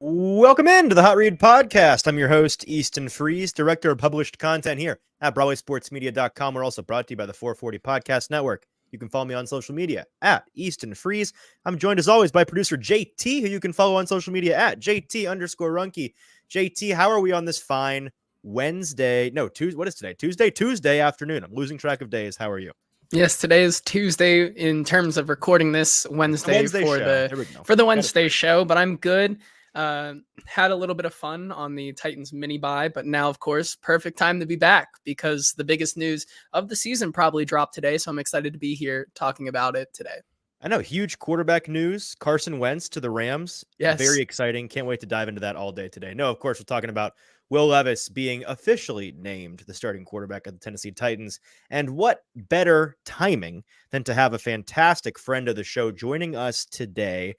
Welcome into the Hot Read Podcast. I'm your host, Easton Freeze, director of published content here at BroadwaySportsMedia.com. We're also brought to you by the 440 Podcast Network. You can follow me on social media at Easton Freeze. I'm joined as always by producer JT, who you can follow on social media at JT_Ruhnke. JT, how are we on this fine Wednesday? No, Tuesday. What is today? Tuesday afternoon. I'm losing track of days. How are you? Yes, today is Tuesday in terms of recording this Wednesday for the Wednesday show, but I'm good. Had a little bit of fun on the Titans mini buy, but now, of course, perfect time to be back because the biggest news of the season probably dropped today. So I'm excited to be here talking about it today. I know, huge quarterback news. Carson Wentz to the Rams. Yes. Very exciting. Can't wait to dive into that all day today. No, of course, we're talking about Will Levis being officially named the starting quarterback of the Tennessee Titans. And what better timing than to have a fantastic friend of the show joining us today.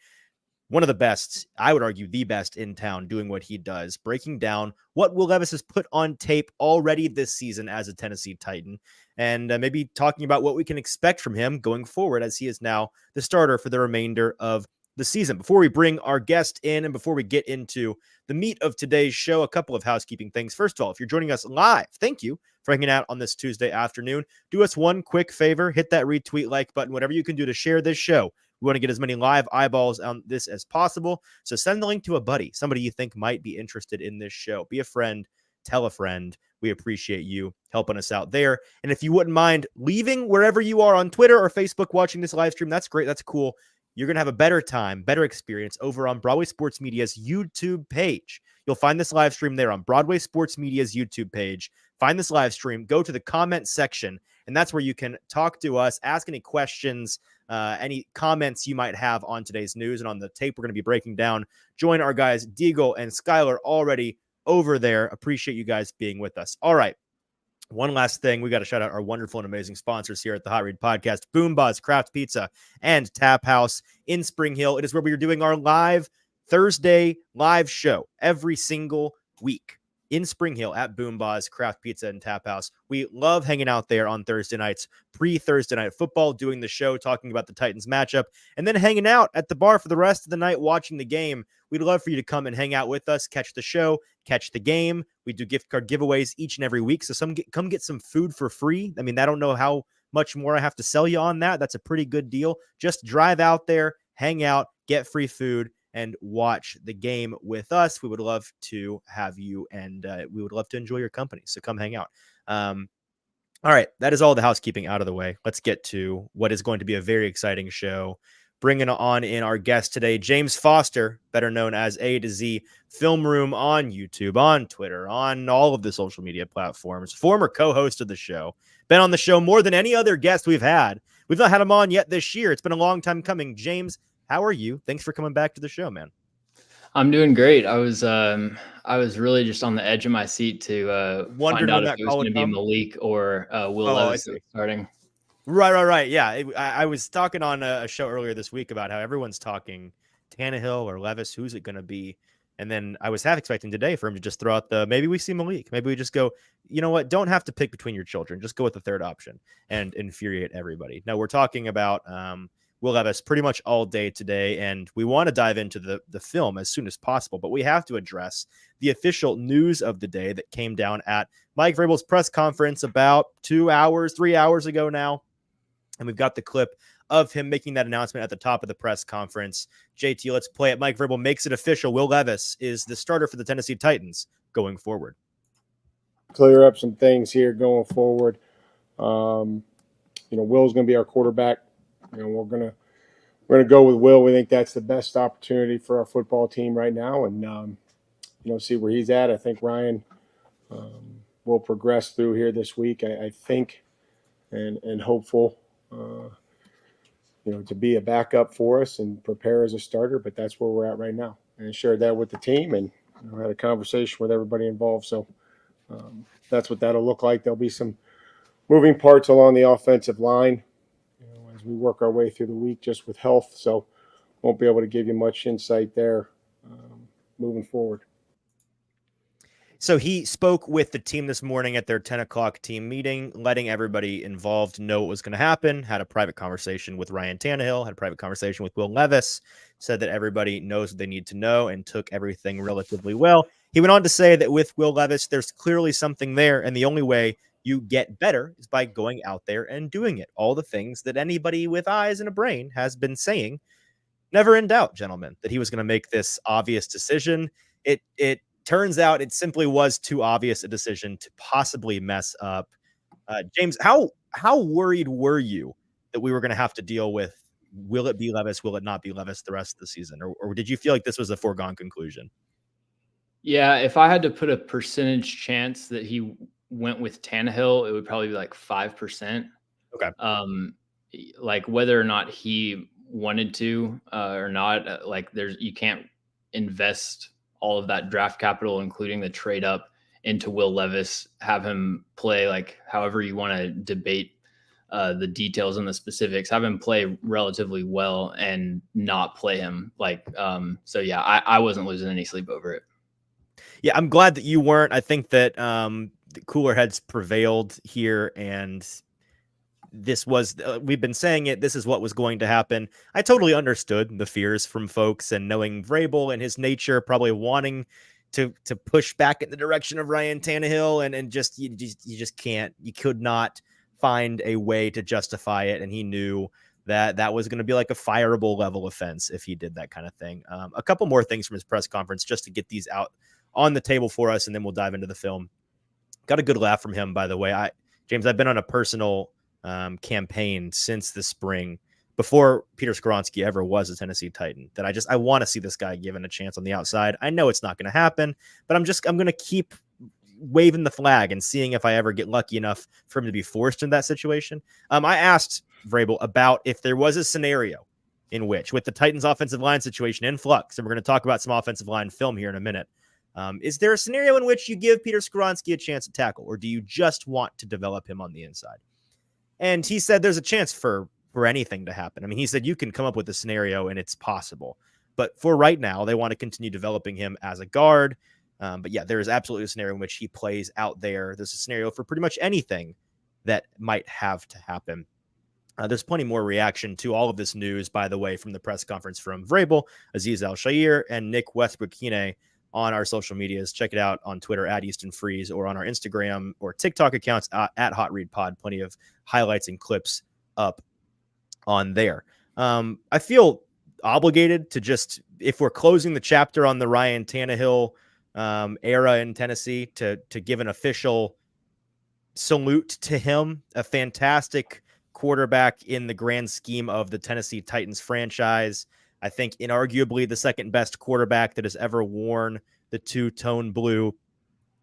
One of the best, I would argue the best in town doing what he does, breaking down what Will Levis has put on tape already this season as a Tennessee Titan, and maybe talking about what we can expect from him going forward as he is now the starter for the remainder of the season. Before we bring our guest in and before we get into the meat of today's show, a couple of housekeeping things. First of all, if you're joining us live, thank you for hanging out on this Tuesday afternoon. Do us one quick favor, hit that retweet like button, whatever you can do to share this show. We want to get as many live eyeballs on this as possible. So send the link to a buddy, somebody you think might be interested in this show. Be a friend, tell a friend. We appreciate you helping us out there. And if you wouldn't mind leaving wherever you are on Twitter or Facebook watching this live stream, that's great. That's cool. You're going to have a better time, better experience over on Broadway Sports Media's YouTube page. You'll find this live stream there on Broadway Sports Media's YouTube page. Find this live stream, go to the comment section, and that's where you can talk to us, ask any questions, any comments you might have on today's news and on the tape we're going to be breaking down. Join our guys, Deagle and Skylar, already over there. Appreciate you guys being with us. All right. One last thing. We got to shout out our wonderful and amazing sponsors here at the Hot Read Podcast, Boom Buzz, Craft Pizza, and Tap House in Spring Hill. It is where we are doing our live Thursday live show every single week in Spring Hill at Boom Buzz, Craft Pizza, and Tap House. We love hanging out there on Thursday nights, pre-Thursday night football, doing the show, talking about the Titans matchup, and then hanging out at the bar for the rest of the night watching the game. We'd love for you to come and hang out with us, catch the show, catch the game. We do gift card giveaways each and every week, so come get some food for free. I mean, I don't know how much more I have to sell you on that. That's a pretty good deal. Just drive out there, hang out, get free food, and watch the game with us. We would love to have you, and we would love to enjoy your company. So come hang out. All right, that is all the housekeeping out of the way. Let's get to what is going to be a very exciting show. Bringing on in our guest today, James Foster, better known as AtoZ Film Room on YouTube, on Twitter, on all of the social media platforms, former co-host of the show, been on the show more than any other guest we've had. We've not had him on yet this year. It's been a long time coming. James, how are you? Thanks for coming back to the show, man. I'm doing great. I was really just on the edge of my seat to find out if it was going to be Malik or Will Levis starting. Right. Yeah, I was talking on a show earlier this week about how everyone's talking Tannehill or Levis. Who's it going to be? And then I was half expecting today for him to just throw out maybe we see Malik. Maybe we just go, you know what? Don't have to pick between your children. Just go with the third option and infuriate everybody. Now we're talking about Will Levis pretty much all day today, and we want to dive into the film as soon as possible, but we have to address the official news of the day that came down at Mike Vrabel's press conference about 3 hours ago now. And we've got the clip of him making that announcement at the top of the press conference. JT, let's play it. Mike Vrabel makes it official. Will Levis is the starter for the Tennessee Titans going forward. Clear up some things here going forward. Will's going to be our quarterback. We're gonna go with Will. We think that's the best opportunity for our football team right now, and see where he's at. I think Ryan will progress through here this week. I think, and hopeful. To be a backup for us and prepare as a starter, but that's where we're at right now. And I shared that with the team and had a conversation with everybody involved. So that's what that'll look like. There'll be some moving parts along the offensive line as we work our way through the week just with health. So won't be able to give you much insight there moving forward. So he spoke with the team this morning at their 10 o'clock team meeting, letting everybody involved know what was going to happen, had a private conversation with Ryan Tannehill, had a private conversation with Will Levis, said that everybody knows what they need to know and took everything relatively well. He went on to say that with Will Levis, there's clearly something there, and the only way you get better is by going out there and doing it. All the things that anybody with eyes and a brain has been saying. Never in doubt, gentlemen, that he was going to make this obvious decision. It turns out it simply was too obvious a decision to possibly mess up. James, how worried were you that we were going to have to deal with will it be Levis? Will it not be Levis the rest of the season? Or did you feel like this was a foregone conclusion? Yeah, if I had to put a percentage chance that he went with Tannehill, it would probably be like 5%. Okay. Like whether or not he wanted to or not, like you can't invest all of that draft capital, including the trade up, into Will Levis, have him play like however you want to debate the details and the specifics, have him play relatively well and not play him. Like, so yeah, I wasn't losing any sleep over it. Yeah, I'm glad that you weren't. I think that the cooler heads prevailed here, and this was, we've been saying it, this is what was going to happen. I totally understood the fears from folks, and knowing Vrabel and his nature, probably wanting to push back in the direction of Ryan Tannehill, and just you just can't, you could not find a way to justify it, and he knew that was going to be like a fireable level offense if he did that kind of thing. A couple more things from his press conference just to get these out on the table for us, and then we'll dive into the film. Got a good laugh from him, by the way. James, I've been on a personal campaign since the spring, before Peter Skoronski ever was a Tennessee Titan, that I want to see this guy given a chance on the outside. I know it's not going to happen, but I'm going to keep waving the flag and seeing if I ever get lucky enough for him to be forced into that situation. I asked Vrabel about if there was a scenario in which, with the Titans offensive line situation in flux, and we're going to talk about some offensive line film here in a minute, is there a scenario in which you give Peter Skoronski a chance to tackle, or do you just want to develop him on the inside? And he said there's a chance for anything to happen. I mean, he said you can come up with a scenario and it's possible, but for right now, they want to continue developing him as a guard. But yeah, there is absolutely a scenario in which he plays out there. There's a scenario for pretty much anything that might have to happen. There's plenty more reaction to all of this news, by the way, from the press conference from Vrabel, Aziz Al-Shaair, and Nick Westbrook-Kine on our social medias. Check it out on Twitter at Easton Freeze, or on our Instagram or TikTok accounts at Hot Read Pod. Plenty of highlights and clips up on there. I feel obligated to just, if we're closing the chapter on the Ryan Tannehill era in Tennessee, to give an official salute to him, a fantastic quarterback in the grand scheme of the Tennessee Titans franchise. I think inarguably the second best quarterback that has ever worn the two-tone blue,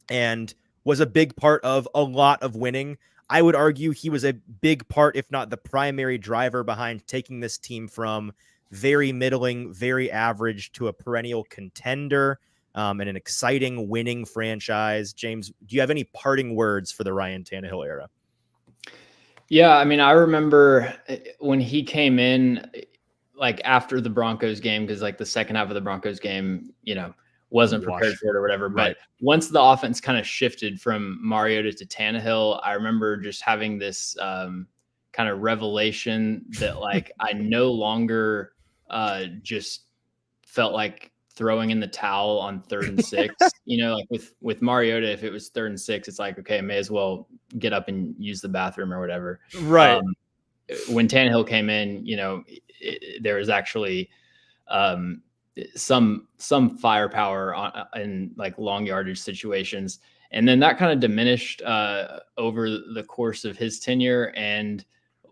and was a big part of a lot of winning. I would argue he was a big part, if not the primary driver, behind taking this team from very middling, very average, to a perennial contender, and an exciting winning franchise. James, do you have any parting words for the Ryan Tannehill era? Yeah, I mean, I remember when he came in, like after the Broncos game, because like the second half of the Broncos game, wasn't prepared for it or whatever. Right. But once the offense kind of shifted from Mariota to Tannehill, I remember just having this kind of revelation that like I no longer just felt like throwing in the towel on 3rd and 6. Like with Mariota, if it was 3rd and 6, it's like, okay, I may as well get up and use the bathroom or whatever. Right. When Tannehill came in, there was actually some firepower in like long yardage situations, and then that kind of diminished over the course of his tenure. And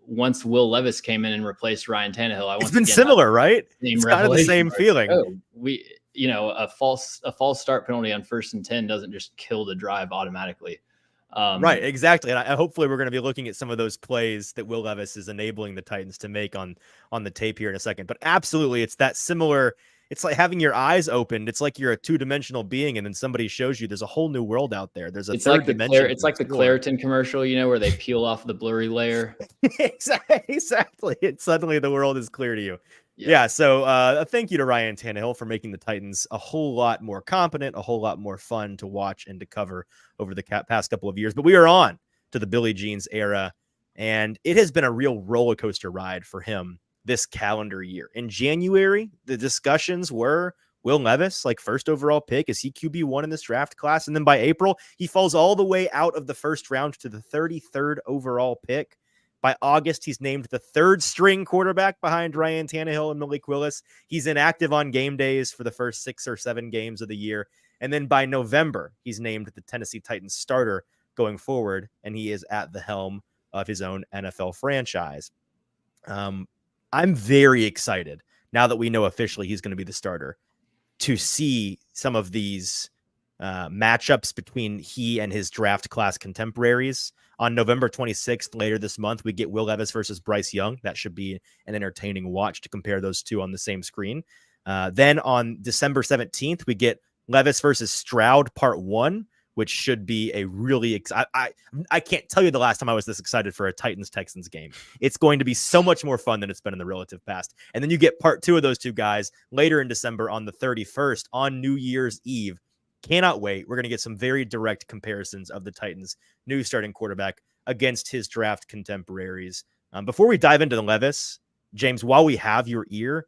once Will Levis came in and replaced Ryan Tannehill, it's been similar, right? It's kind of the same feeling. A false start penalty on 1st and 10 doesn't just kill the drive automatically. Right, exactly. And hopefully we're going to be looking at some of those plays that Will Levis is enabling the Titans to make on the tape here in a second. But absolutely, it's that similar. It's like having your eyes opened. It's like you're a two-dimensional being, and then somebody shows you there's a whole new world out there. There's a third dimension. It's like the Claritin commercial, where they peel off the blurry layer. Exactly. Suddenly the world is clear to you. Yeah. So thank you to Ryan Tannehill for making the Titans a whole lot more competent, a whole lot more fun to watch and to cover over the past couple of years. But we are on to the Billie Jeans era, and it has been a real roller coaster ride for him this calendar year. In January, the discussions were Will Levis, like first overall pick. Is he QB1 in this draft class? And then by April, he falls all the way out of the first round to the 33rd overall pick. By August, he's named the 3rd string quarterback behind Ryan Tannehill and Malik Willis. He's inactive on game days for the first 6 or 7 games of the year. And then by November, he's named the Tennessee Titans starter going forward, and he is at the helm of his own NFL franchise. I'm very excited now that we know officially he's going to be the starter to see some of these matchups between he and his draft class contemporaries. On November 26th, later this month, we get Will Levis versus Bryce Young. That should be an entertaining watch to compare those two on the same screen. Then on December 17th, we get Levis versus Stroud part 1, which should be a really I can't tell you the last time I was this excited for a Titans-Texans game. It's going to be so much more fun than it's been in the relative past. And then you get part 2 of those two guys later in December on the 31st on New Year's Eve. Cannot wait. We're going to get some very direct comparisons of the Titans' new starting quarterback against his draft contemporaries. Before we dive into the Levis, James, while we have your ear,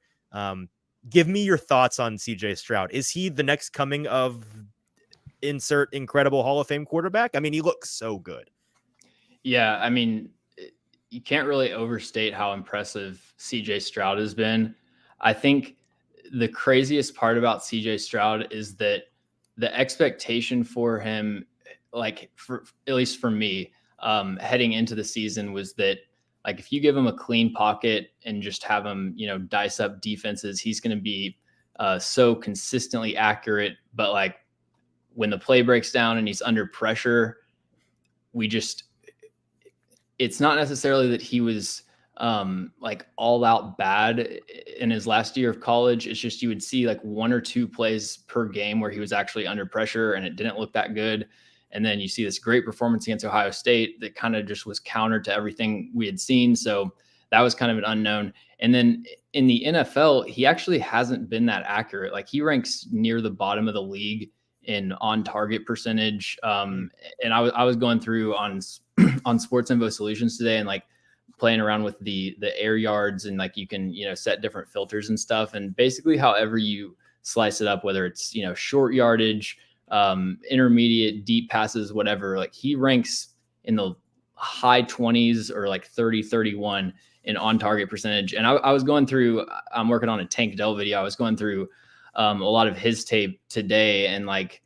give me your thoughts on CJ Stroud. Is he the next coming of insert incredible Hall of Fame quarterback? I mean, he looks so good. Yeah, I mean, you can't really overstate how impressive CJ Stroud has been. I think the craziest part about CJ Stroud is that the expectation for him, like for at least for me, heading into the season was that like if you give him a clean pocket and just have him, dice up defenses, he's going to be so consistently accurate. But like when the play breaks down and he's under pressure, it's not necessarily that he was like all out bad in his last year of college. It's just you would see like 1 or 2 plays per game where he was actually under pressure and it didn't look that good. And then you see this great performance against Ohio State that kind of just was counter to everything we had seen. So that was kind of an unknown. And then in the NFL, he actually hasn't been that accurate. Like he ranks near the bottom of the league in on target percentage. And I was going through on Sports Info Solutions today and like playing around with the air yards and like you can, set different filters and stuff. And basically however you slice it up, whether it's, short yardage, intermediate, deep passes, whatever, like he ranks in the high 20s or like 30-31 in on target percentage. And I was going through, I'm working on a Tank Dell video. I was going through a lot of his tape today and like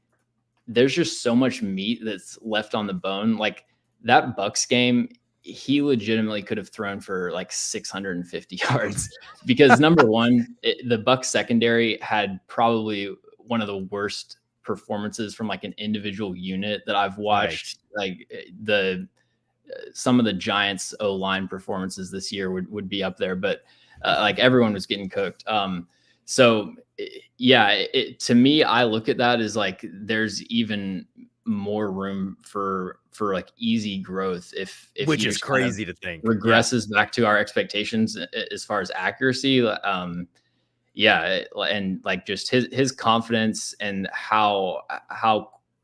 there's just so much meat that's left on the bone. Like that Bucks game, he legitimately could have thrown for like 650 yards because number one, the Bucks secondary had probably one of the worst performances from like an individual unit that I've watched. Right. Like some of the Giants O-line performances this year would be up there, but like everyone was getting cooked. So yeah, to me, I look at that as like, there's even more room for like easy growth if which is crazy to think regresses back to our expectations as far as accuracy. And like just his confidence and how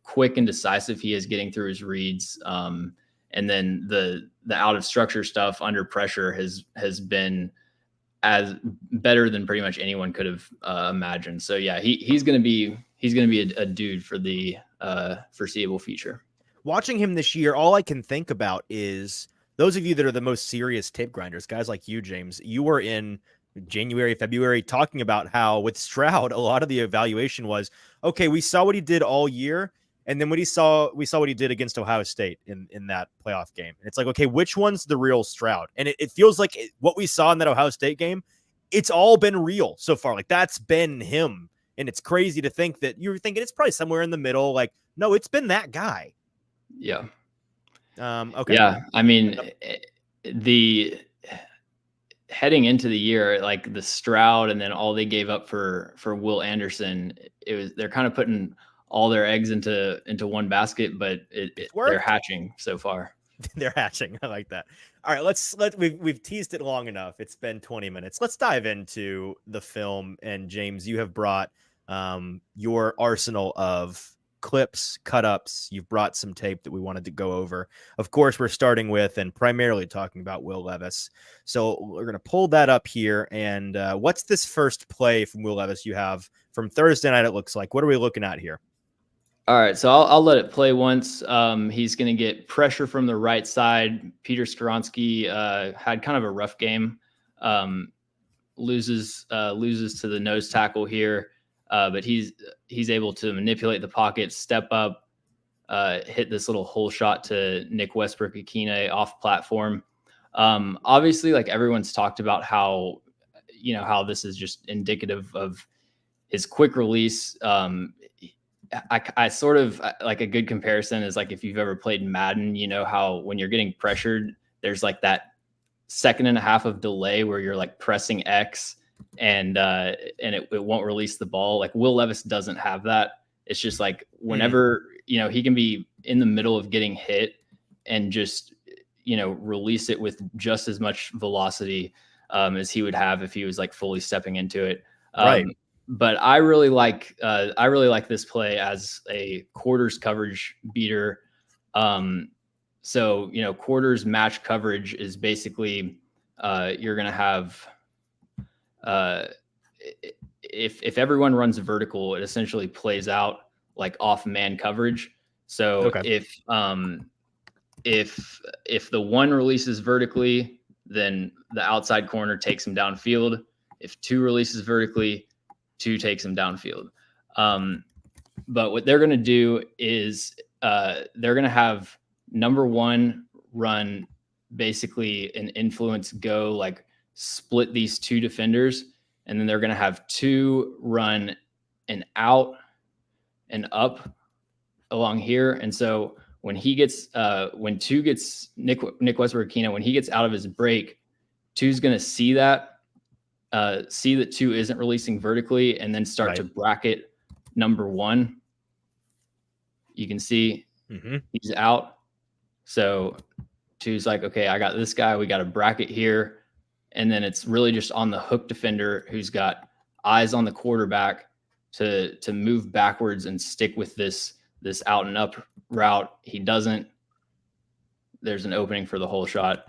quick and decisive he is getting through his reads, and then the out of structure stuff under pressure has been as better than pretty much anyone could have imagined. So yeah, he's gonna be a dude for the foreseeable future. Watching him this year, all I can think about is those of you that are the most serious tape grinders, guys like you, James. You were in January, February talking about how with Stroud, a lot of the evaluation was, okay, we saw what he did all year, and then we saw what he did against Ohio State in that playoff game. And it's like, okay, which one's the real Stroud? And it feels like what we saw in that Ohio State game, it's all been real so far. Like that's been him. And it's crazy to think that you're thinking it's probably somewhere in the middle. Like, no, it's been that guy. Yeah. Okay. Yeah. I mean, the heading into the year, like the Stroud and then all they gave up for Will Anderson, they're kind of putting all their eggs into one basket, but they're hatching so far. They're hatching. I like that. All right, we've teased it long enough. It's been 20 minutes. Let's dive into the film. And James, you have brought your arsenal of clips, cut-ups. You've brought some tape that we wanted to go over. Of course, we're starting with and primarily talking about Will Levis. So we're going to pull that up here. And what's this first play from Will Levis you have from Thursday night, it looks like? What are we looking at here? All right, so I'll let it play once. He's going to get pressure from the right side. Peter Skoronski had kind of a rough game. Loses to the nose tackle here, but he's able to manipulate the pocket, step up, hit this little hole shot to Nick Westbrook-Akine off platform. Obviously, like everyone's talked about how how this is just indicative of his quick release. I sort of like a good comparison is like if you've ever played Madden, how when you're getting pressured, there's like that second and a half of delay where you're like pressing X and it won't release the ball. Like Will Levis doesn't have that. It's just like whenever, he can be in the middle of getting hit and just, release it with just as much velocity as he would have if he was like fully stepping into it. Right. But I really like this play as a quarters coverage beater. So, quarters match coverage is basically you're going to have if everyone runs vertical, it essentially plays out like off man coverage. So if the one releases vertically, then the outside corner takes him downfield. If two releases vertically, two takes him downfield. But what they're going to do is they're going to have number one run basically an influence go, like split these two defenders. And then they're going to have two run an out and up along here. And so when he gets, when two gets Nick Westbrook-Aquino, when he gets out of his break, two's going to see that two isn't releasing vertically and then start to bracket number one. You can see he's out. So two's like, okay, I got this guy. We got a bracket here. And then it's really just on the hook defender who's got eyes on the quarterback to move backwards and stick with this out and up route. He doesn't. There's an opening for the whole shot.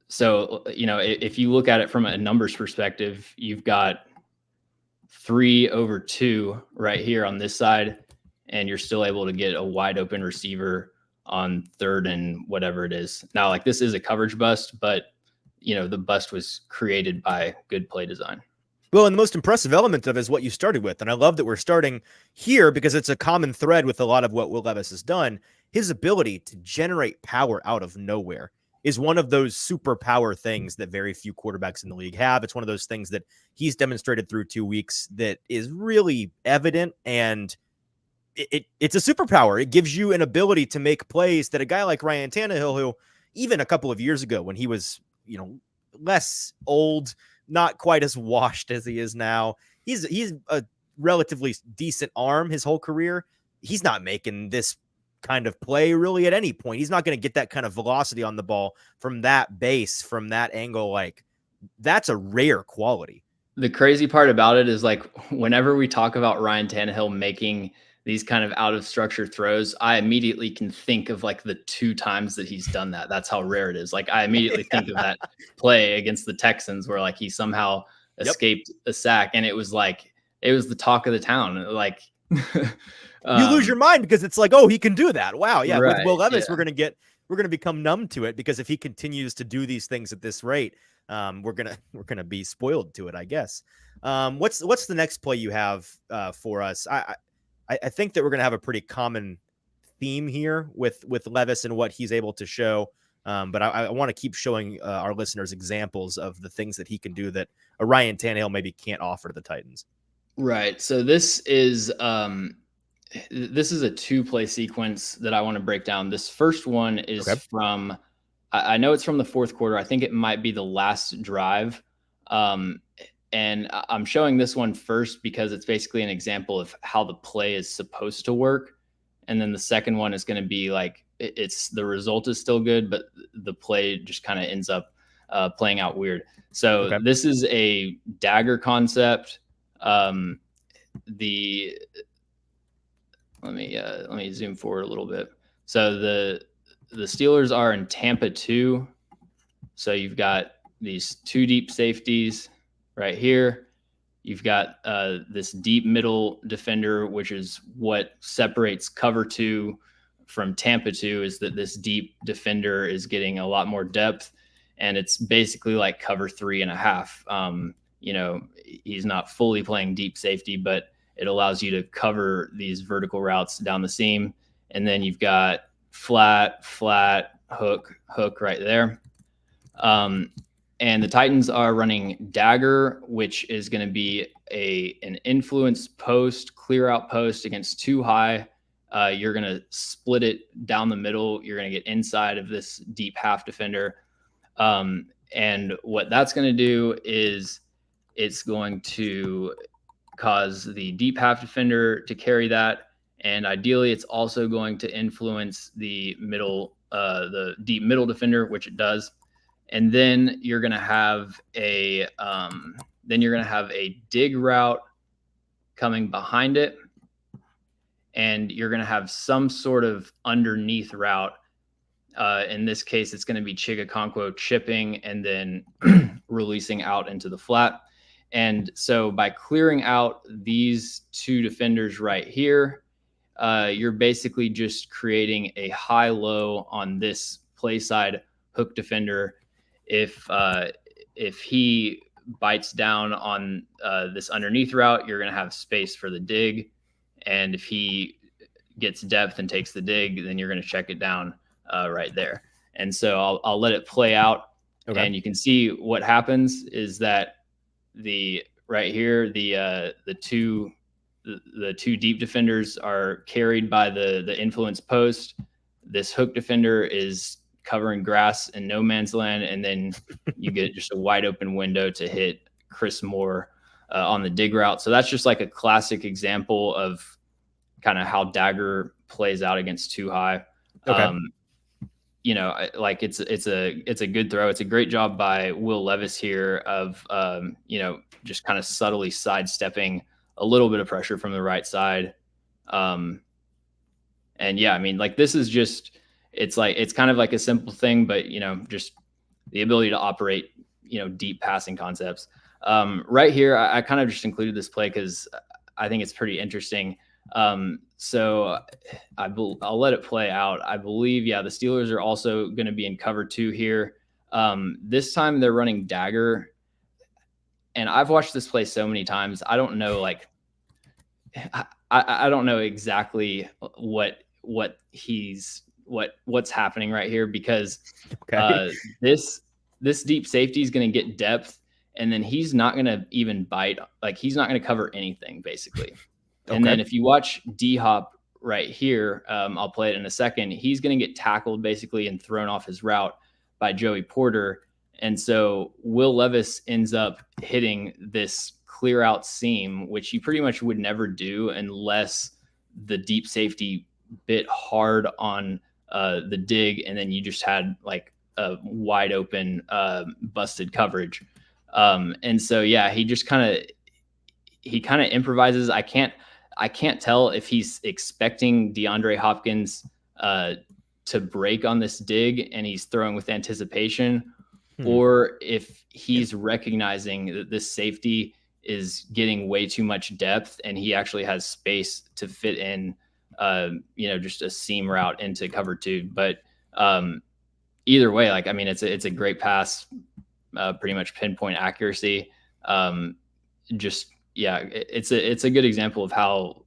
So, if you look at it from a numbers perspective, you've got 3/2 right here on this side, and you're still able to get a wide open receiver on third and whatever it is. Now, like this is a coverage bust, but the bust was created by good play design. Well, and the most impressive element of it is what you started with. And I love that we're starting here because it's a common thread with a lot of what Will Levis has done. His ability to generate power out of nowhere is one of those superpower things that very few quarterbacks in the league have. It's one of those things that he's demonstrated through 2 weeks that is really evident, and it's a superpower. It gives you an ability to make plays that a guy like Ryan Tannehill, who even a couple of years ago when he was, less old, not quite as washed as he is now, he's a relatively decent arm his whole career. He's not making this kind of play really at any point. He's not going to get that kind of velocity on the ball from that base, from that angle. Like, that's a rare quality. The crazy part about it is like whenever we talk about Ryan Tannehill making these kind of out of structure throws, I immediately can think of like the 2 times that he's done that. That's how rare it is. Like I immediately think of that play against the Texans where like he somehow escaped a sack, and it was the talk of the town. Like you lose your mind because it's like, oh, he can do that. Wow. Yeah. Right, with Will Levis, we're going to become numb to it because if he continues to do these things at this rate, we're going to be spoiled to it, I guess. What's the next play you have for us? I think that we're going to have a pretty common theme here with Levis and what he's able to show. But I want to keep showing our listeners examples of the things that he can do that a Ryan Tannehill maybe can't offer to the Titans. Right. So this is a 2-play sequence that I want to break down. This first one is from, I know it's from the fourth quarter. I think it might be the last drive. And I'm showing this one first because it's basically an example of how the play is supposed to work. And then the second one is going to be like, it's the result is still good, but the play just kind of ends up playing out weird. So this is a dagger concept. Let me zoom forward a little bit. So the Steelers are in Tampa 2. So you've got these 2 deep safeties right here. You've got this deep middle defender, which is what separates cover 2 from Tampa 2, is that this deep defender is getting a lot more depth, and it's basically like cover 3.5. He's not fully playing deep safety, but it allows you to cover these vertical routes down the seam. And then you've got flat, hook right there. And the Titans are running dagger, which is going to be an influence post, clear out post against too high. You're going to split it down the middle. You're going to get inside of this deep half defender. And what that's going to do is it's going to cause the deep half defender to carry that. And ideally, it's also going to influence the deep middle defender, which it does. And then you're going to have a dig route coming behind it. And you're going to have some sort of underneath route. In this case, it's going to be Chigakonkwo chipping and then releasing out into the flat. And so by clearing out these two defenders right here, you're basically just creating a high-low on this play side hook defender. If he bites down on this underneath route, you're going to have space for the dig. And if he gets depth and takes the dig, then you're going to check it down right there. And so I'll let it play out. Okay. And you can see what happens is that the two deep defenders are carried by the influence post. This hook defender is covering grass in no man's land, and then you get just a wide open window to hit Chris Moore on the dig route. So that's just like a classic example of kind of how dagger plays out against too high. Okay. Like it's a good throw. It's a great job by Will Levis here of just kind of subtly sidestepping a little bit of pressure from the right side. And yeah, I mean, like this is just, it's kind of like a simple thing, but just the ability to operate, deep passing concepts. Right here, I kind of just included this play because I think it's pretty interesting. So I'll let it play out. I believe, the Steelers are also going to be in cover 2 here. This time they're running dagger, and I've watched this play so many times. I don't know, I don't know exactly what's happening right here because this deep safety is going to get depth, and then he's not going to even bite. Like he's not going to cover anything basically. And then if you watch D-Hop right here, I'll play it in a second. He's going to get tackled basically and thrown off his route by Joey Porter. And so Will Levis ends up hitting this clear out seam, which he pretty much would never do unless the deep safety bit hard on the dig. And then you just had like a wide open busted coverage. And so, he just kind of improvises. I can't tell if he's expecting DeAndre Hopkins to break on this dig and he's throwing with anticipation, or if he's recognizing that this safety is getting way too much depth and he actually has space to fit in, just a seam route into cover 2. But either way, it's a great pass, pretty much pinpoint accuracy. It's a good example of how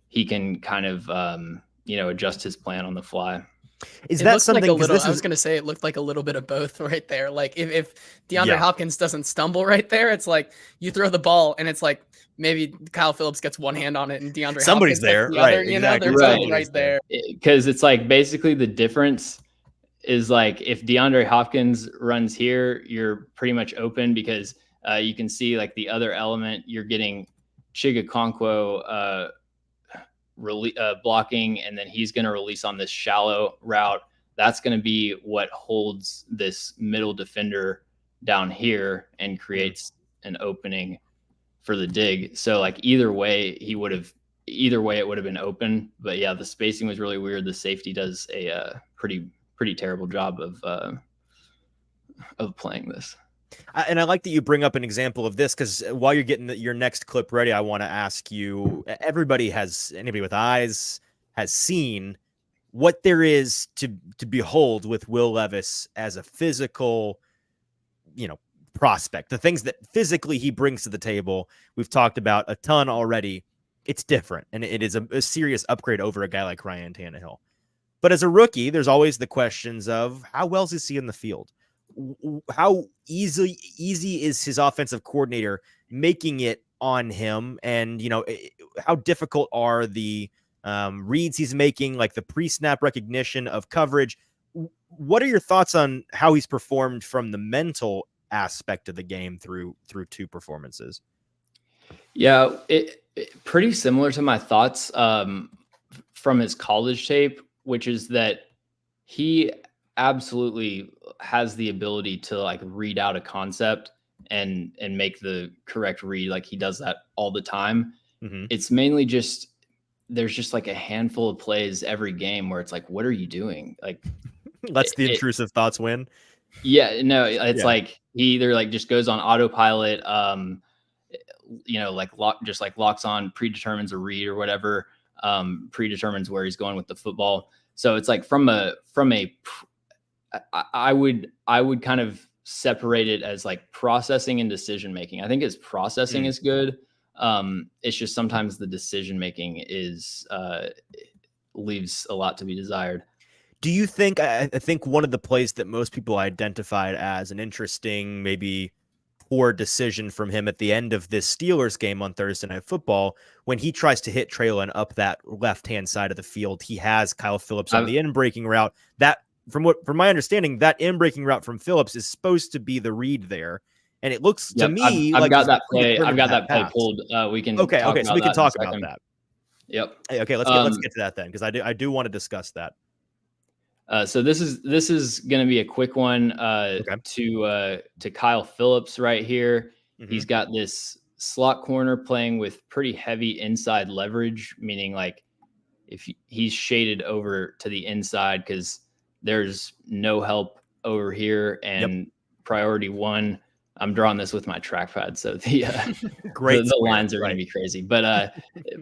he can kind of, adjust his plan on the fly. Is that something? Like I was going to say it looked like a little bit of both right there. Like if DeAndre Hopkins doesn't stumble right there, it's like you throw the ball and it's like maybe Kyle Phillips gets one hand on it and DeAndre somebody's Hopkins there, the right? Other, Exactly. They're right there. Because it's like basically the difference is like if DeAndre Hopkins runs here, you're pretty much open because you can see like the other element, you're getting Chigakonkwo blocking, and then he's going to release on this shallow route. That's going to be what holds this middle defender down here and creates an opening for the dig. So like either way it would have been open, but the spacing was really weird. The safety does a pretty terrible job of playing this. And I like that you bring up an example of this because while you're getting your next clip ready, I want to ask you, anybody with eyes has seen what there is to behold with Will Levis as a physical, prospect. The things that physically he brings to the table, we've talked about a ton already. It's different, and it is a serious upgrade over a guy like Ryan Tannehill. But as a rookie, there's always the questions of how well is he in the field? how easy is his offensive coordinator making it on him? And, how difficult are the reads he's making, like the pre-snap recognition of coverage? What are your thoughts on how he's performed from the mental aspect of the game through 2 performances? Yeah, it pretty similar to my thoughts from his college tape, which is that he absolutely has the ability to like read out a concept and make the correct read. Like he does that all the time. Mm-hmm. It's mainly just there's just like a handful of plays every game where it's like, what are you doing? Like lets the intrusive thoughts win. Yeah, no, it's like he either like just goes on autopilot, like locks on, predetermines a read or whatever, predetermines where he's going with the football. So it's like I would kind of separate it as like processing and decision making. I think his processing is good. It's just sometimes the decision making is leaves a lot to be desired. Do you think, I think one of the plays that most people identified as an interesting, maybe poor decision from him at the end of this Steelers game on Thursday Night Football, when he tries to hit Treylon up that left-hand side of the field, he has Kyle Phillips on the in-breaking route. That, from my understanding, that in-breaking route from Phillips is supposed to be the read there. And it looks to me I've like got that play. I've got that play pulled. We can okay, so we can talk about that. Yep. Okay, let's get to that then, because I do want to discuss that. So this is going to be a quick one to Kyle Phillips right here. Mm-hmm. He's got this slot corner playing with pretty heavy inside leverage, meaning like if he's shaded over to the inside because there's no help over here. And priority 1, I'm drawing this with my trackpad, so the lines are going to be crazy. But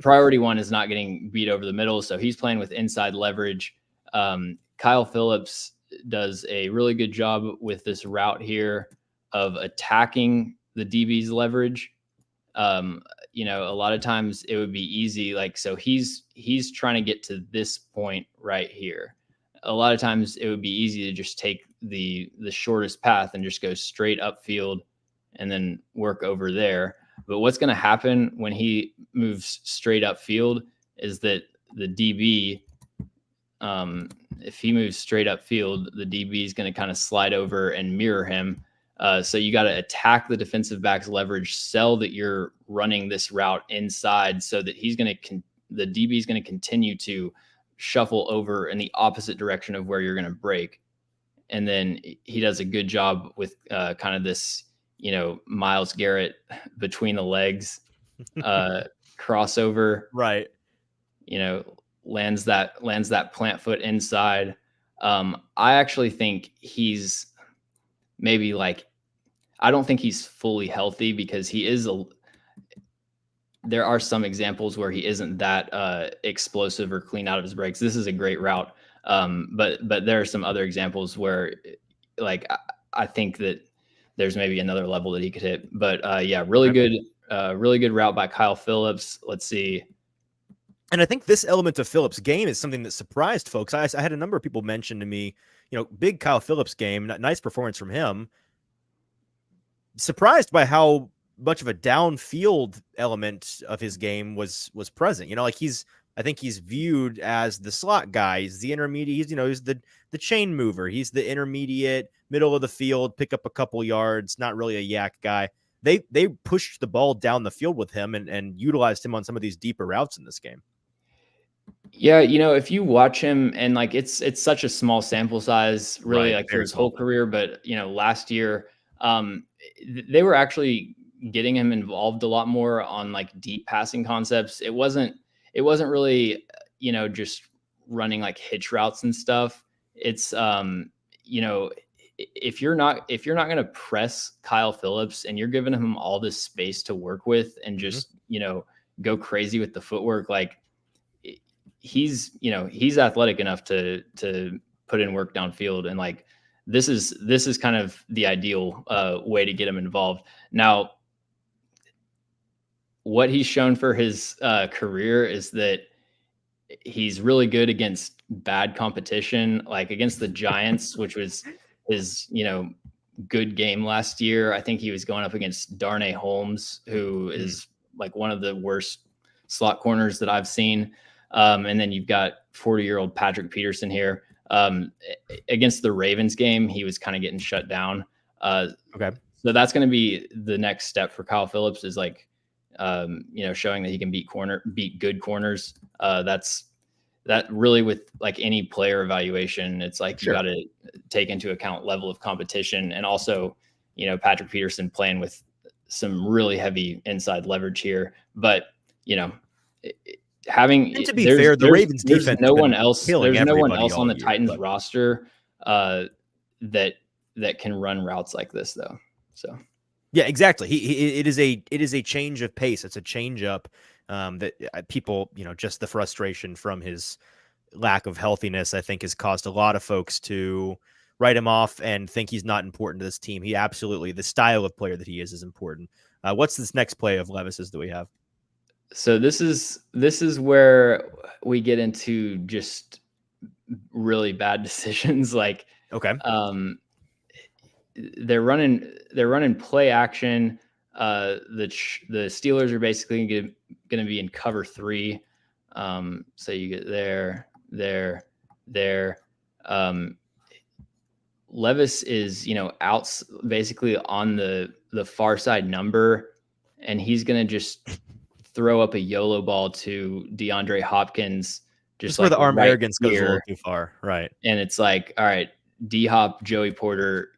priority 1 is not getting beat over the middle, so he's playing with inside leverage. Kyle Phillips does a really good job with this route here of attacking the DB's leverage. A lot of times it would be easy. Like, so he's trying to get to this point right here. A lot of times it would be easy to just take the shortest path and just go straight upfield and then work over there. But what's going to happen when he moves straight upfield is that the DB, if he moves straight upfield, the DB is going to kind of slide over and mirror him. So you got to attack the defensive back's leverage, sell that you're running this route inside so that the DB is going to continue to shuffle over in the opposite direction of where you're going to break. And then he does a good job with kind of this, Myles Garrett between the legs crossover. Right. Lands that plant foot inside. I actually think he's maybe I don't think he's fully healthy because there are some examples where he isn't that explosive or clean out of his breaks. This is a great route. But there are some other examples where I think that there's maybe another level that he could hit. But really good route by Kyle Phillips. Let's see. And I think this element of Phillips' game is something that surprised folks. I had a number of people mention to me, big Kyle Phillips game, nice performance from him. Surprised by how much of a downfield element of his game was present. I think he's viewed as the slot guy. He's the intermediate. He's the chain mover. He's the intermediate, middle of the field, pick up a couple yards. Not really a yak guy. They pushed the ball down the field with him and utilized him on some of these deeper routes in this game. Yeah, if you watch him and it's such a small sample size, really, for his whole career. But last year, they were actually getting him involved a lot more on deep passing concepts. It wasn't really just running hitch routes and stuff. It's if you're not going to press Kyle Phillips and you're giving him all this space to work with and just go crazy with the footwork, he's athletic enough to put in work downfield, and this is kind of the ideal way to get him involved. Now, what he's shown for his career is that he's really good against bad competition, like against the Giants, which was his good game last year. I think he was going up against Darnay Holmes, who is like one of the worst slot corners that I've seen. And then you've got 40-year-old Patrick Peterson here. Against the Ravens game, he was kind of getting shut down. Okay. So that's going to be the next step for Kyle Phillips, is like, showing that he can beat good corners. That really, with like any player evaluation, it's like you got to take into account level of competition, and also, Patrick Peterson playing with some really heavy inside leverage here. But and to be fair, the Ravens defense, there's no one else on the year, Titans roster that can run routes like this, though. So yeah, exactly. It is a change of pace. It's a change up that people, just the frustration from his lack of healthiness, I think, has caused a lot of folks to write him off and think he's not important to this team. He absolutely, the style of player that he is important. What's this next play of Levis's that we have? So this is where we get into just really bad decisions. Like, okay, they're running play action. The Steelers are basically going to be in cover 3. So you get there. Levis is, out basically on the far side number, and he's going to just throw up a YOLO ball to DeAndre Hopkins. Just like where the arm right arrogance goes here. a little too far. Right. And it's like, all right, D-Hop, Joey Porter,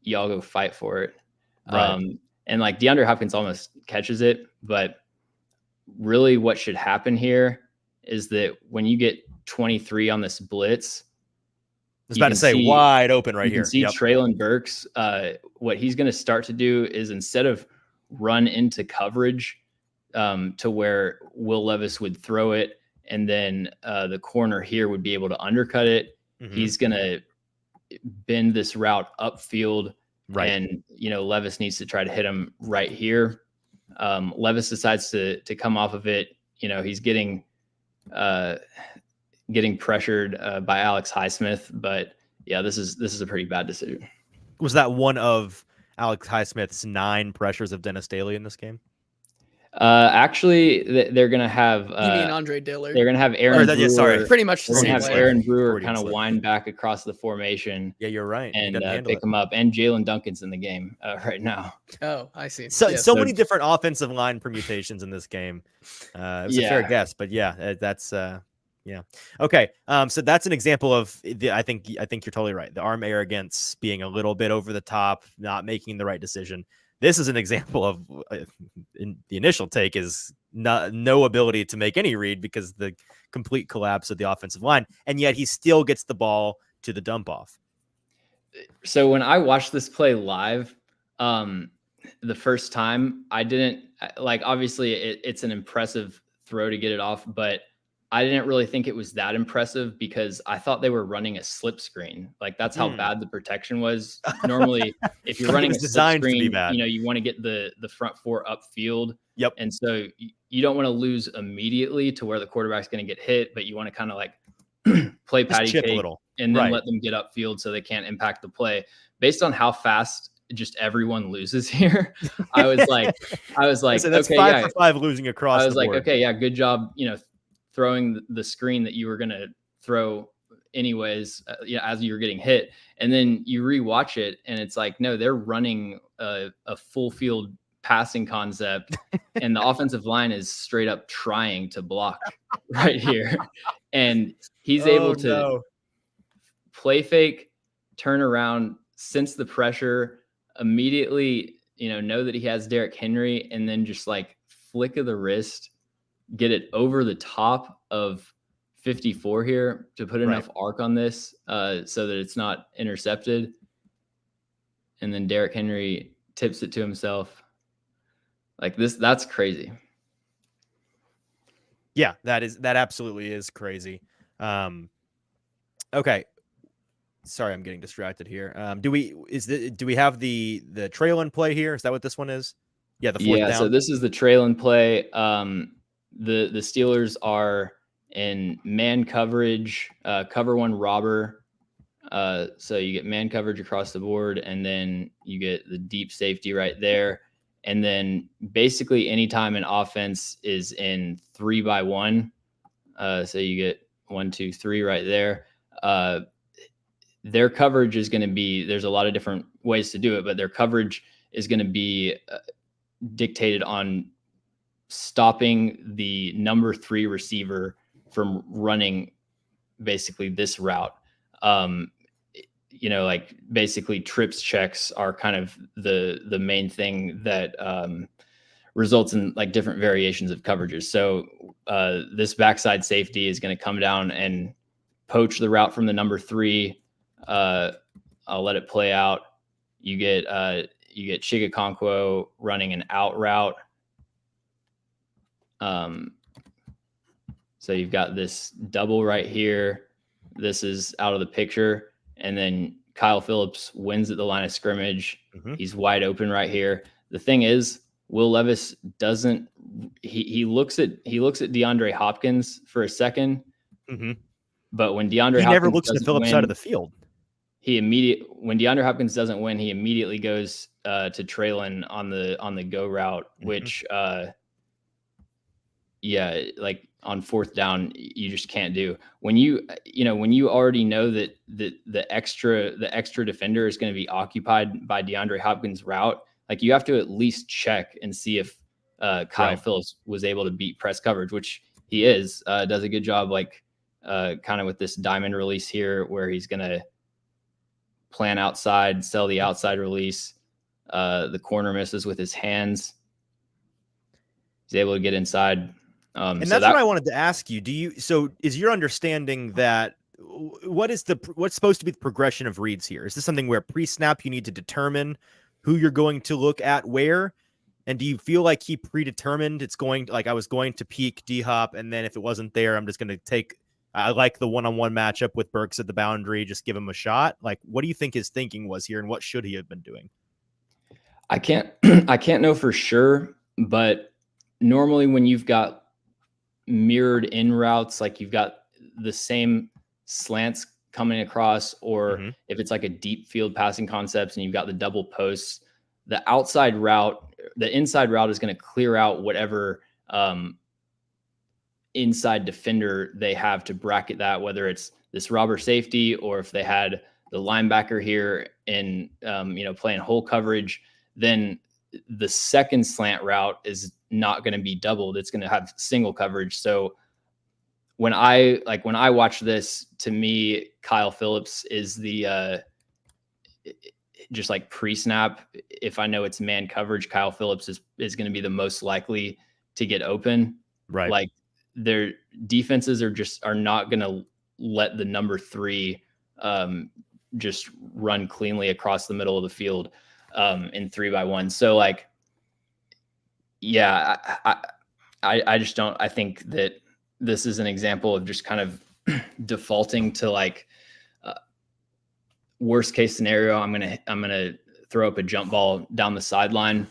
y'all go fight for it. Right. And like DeAndre Hopkins almost catches it, but really what should happen here is that when you get 23 on this blitz, I was about to say wide open right here. You can see Treylon Burks. What he's going to start to do is, instead of run into coverage to where Will Levis would throw it, and then the corner here would be able to undercut it, he's going to bend this route upfield. Right. And, Levis needs to try to hit him right here. Levis decides to come off of it. He's getting pressured by Alex Highsmith, but yeah, this is a pretty bad decision. Was that one of Alex Highsmith's 9 pressures of Dennis Daly in this game? Actually, they're going to have. You mean Andre Dillard? They're going to have Aaron. Brewer, pretty much the same. Have Aaron Brewer kind of wind back across the formation. Yeah, you're right. And pick him up. And Jalen Duncan's in the game right now. Oh, I see. So many different offensive line permutations in this game. It was a fair guess, but yeah, that's yeah. Okay. So that's an example of I think you're totally right. The arm arrogance being a little bit over the top, not making the right decision. This is an example of in the initial take is no ability to make any read because the complete collapse of the offensive line, and yet he still gets the ball to the dump off. So when I watched this play live, the first time, I didn't like. Obviously, it's an impressive throw to get it off, but I didn't really think it was that impressive because I thought they were running a slip screen. Like that's how bad the protection was. Normally, if you're running a slip screen, you want to get the front 4 upfield. Yep. And so you don't want to lose immediately to where the quarterback's going to get hit, but you want to kind of like play patty cake and then let them get upfield so they can't impact the play. Based on how fast just everyone loses here, I was like, so that's okay, 5 for 5 losing across. I was like, okay, yeah, good job. Throwing the screen that you were going to throw anyways, as you're getting hit. And then you rewatch it and it's like, no, they're running a full field passing concept and the offensive line is straight up trying to block right here. And he's able to play fake, turn around, sense the pressure, immediately, know that he has Derrick Henry, and then just like flick of the wrist, get it over the top of 54 here to put enough arc on this so that it's not intercepted. And then Derrick Henry tips it to himself. Like that's crazy. Yeah, that absolutely is crazy. Okay. Sorry, I'm getting distracted here. Do we have the Treylon play here? Is that what this one is? Yeah, the 4th down. So this is the Treylon play. The Steelers are in man coverage, cover 1 robber. So you get man coverage across the board, and then you get the deep safety right there. And then basically anytime an offense is in 3-by-1, so you get 1, 2, 3 right there. Their coverage is going to be, there's a lot of different ways to do it, but their coverage is going to be dictated on stopping the number 3 receiver from running basically this route. Like basically trips checks are kind of the main thing that results in like different variations of coverages. So this backside safety is going to come down and poach the route from the number 3. I'll let it play out. You get Chigakonkwo running an out route. So you've got this double right here. This is out of the picture. And then Kyle Phillips wins at the line of scrimmage. Mm-hmm. He's wide open right here. The thing is, Will Levis doesn't, he looks at DeAndre Hopkins for a second. Mm-hmm. But when DeAndre Hopkins never looks at the Phillips side of the field. When DeAndre Hopkins doesn't win, he immediately goes to Traylon on the go route, mm-hmm. which like on 4th down, you just can't do. When you already know that the extra defender is going to be occupied by DeAndre Hopkins' route, like you have to at least check and see if Kyle Phillips was able to beat press coverage, which he does a good job, like kind of with this diamond release here, where he's going to plan outside, sell the outside release. The corner misses with his hands. He's able to get inside. And that's what I wanted to ask you. So is your understanding that what's supposed to be the progression of reads here? Is this something where pre-snap you need to determine who you're going to look at where? And do you feel like he predetermined I was going to peak D-Hop, and then if it wasn't there, I'm just going to take, I like the one-on-one matchup with Burks at the boundary, just give him a shot? Like, what do you think his thinking was here, and what should he have been doing? I can't know for sure, but normally when you've got mirrored in routes, like you've got the same slants coming across, or mm-hmm. if it's like a deep field passing concepts and you've got the double posts, the inside route is going to clear out whatever inside defender they have to bracket that, whether it's this robber safety or if they had the linebacker here and playing whole coverage, then the second slant route is not going to be doubled. It's going to have single coverage. So when I watch this, to me, Kyle Phillips is the just like pre-snap. If I know it's man coverage, Kyle Phillips is going to be the most likely to get open. Right. Like their defenses are not going to let the number 3 just run cleanly across the middle of the field in 3-by-1. So like, yeah, I just don't. I think that this is an example of just kind of defaulting to like worst case scenario. I'm gonna throw up a jump ball down the sideline,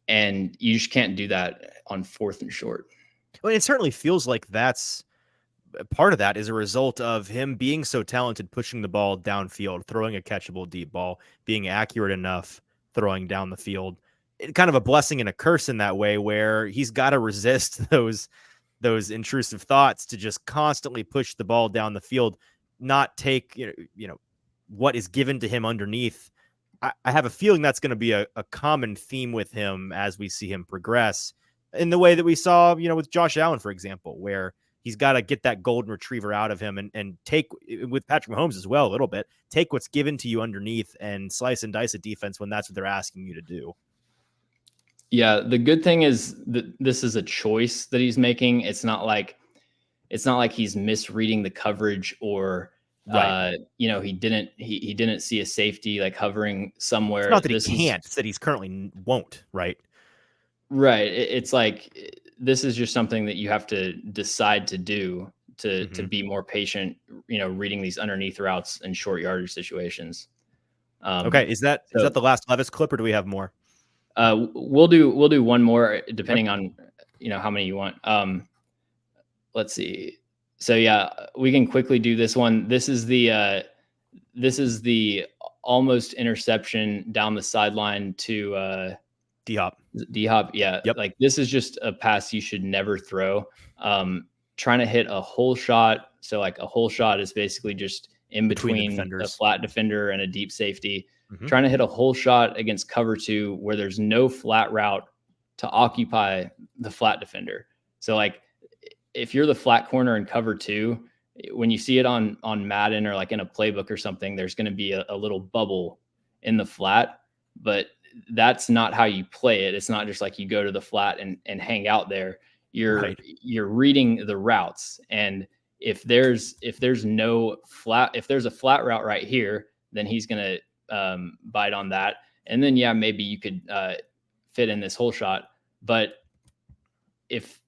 and you just can't do that on 4th and short. Well, it certainly feels like that's part of that is a result of him being so talented, pushing the ball downfield, throwing a catchable deep ball, being accurate enough, throwing down the field. Kind of a blessing and a curse in that way, where he's got to resist those intrusive thoughts to just constantly push the ball down the field, not take what is given to him underneath. I have a feeling that's going to be a common theme with him as we see him progress, in the way that we saw with Josh Allen, for example, where he's got to get that golden retriever out of him and take, with Patrick Mahomes as well, a little bit, take what's given to you underneath and slice and dice a defense when that's what they're asking you to do. Yeah, the good thing is that this is a choice that he's making. It's not like he's misreading the coverage, or right. He didn't see a safety like hovering somewhere. It's not that he can't; it's that he's currently won't. Right. Right. It's like this is just something that you have to decide to do to be more patient. Reading these underneath routes and short yardage situations. Okay, is that the last Levis clip, or do we have more? We'll do one more depending on how many you want. Let's see. So yeah, we can quickly do this one. This is the this is the almost interception down the sideline to D-Hop. D-Hop, yeah. Yep. Like this is just a pass you should never throw. Trying to hit a hole shot. So like a hole shot is basically just in between a flat defender and a deep safety. Mm-hmm. Trying to hit a hole shot against cover 2 where there's no flat route to occupy the flat defender. So like if you're the flat corner in cover 2, when you see it on Madden or like in a playbook or something, there's going to be a little bubble in the flat, but that's not how you play it. It's not just like you go to the flat and hang out there. You're reading the routes. And if there's a flat route right here, then he's going to bite on that. And then, yeah, maybe you could fit in this hole shot. But if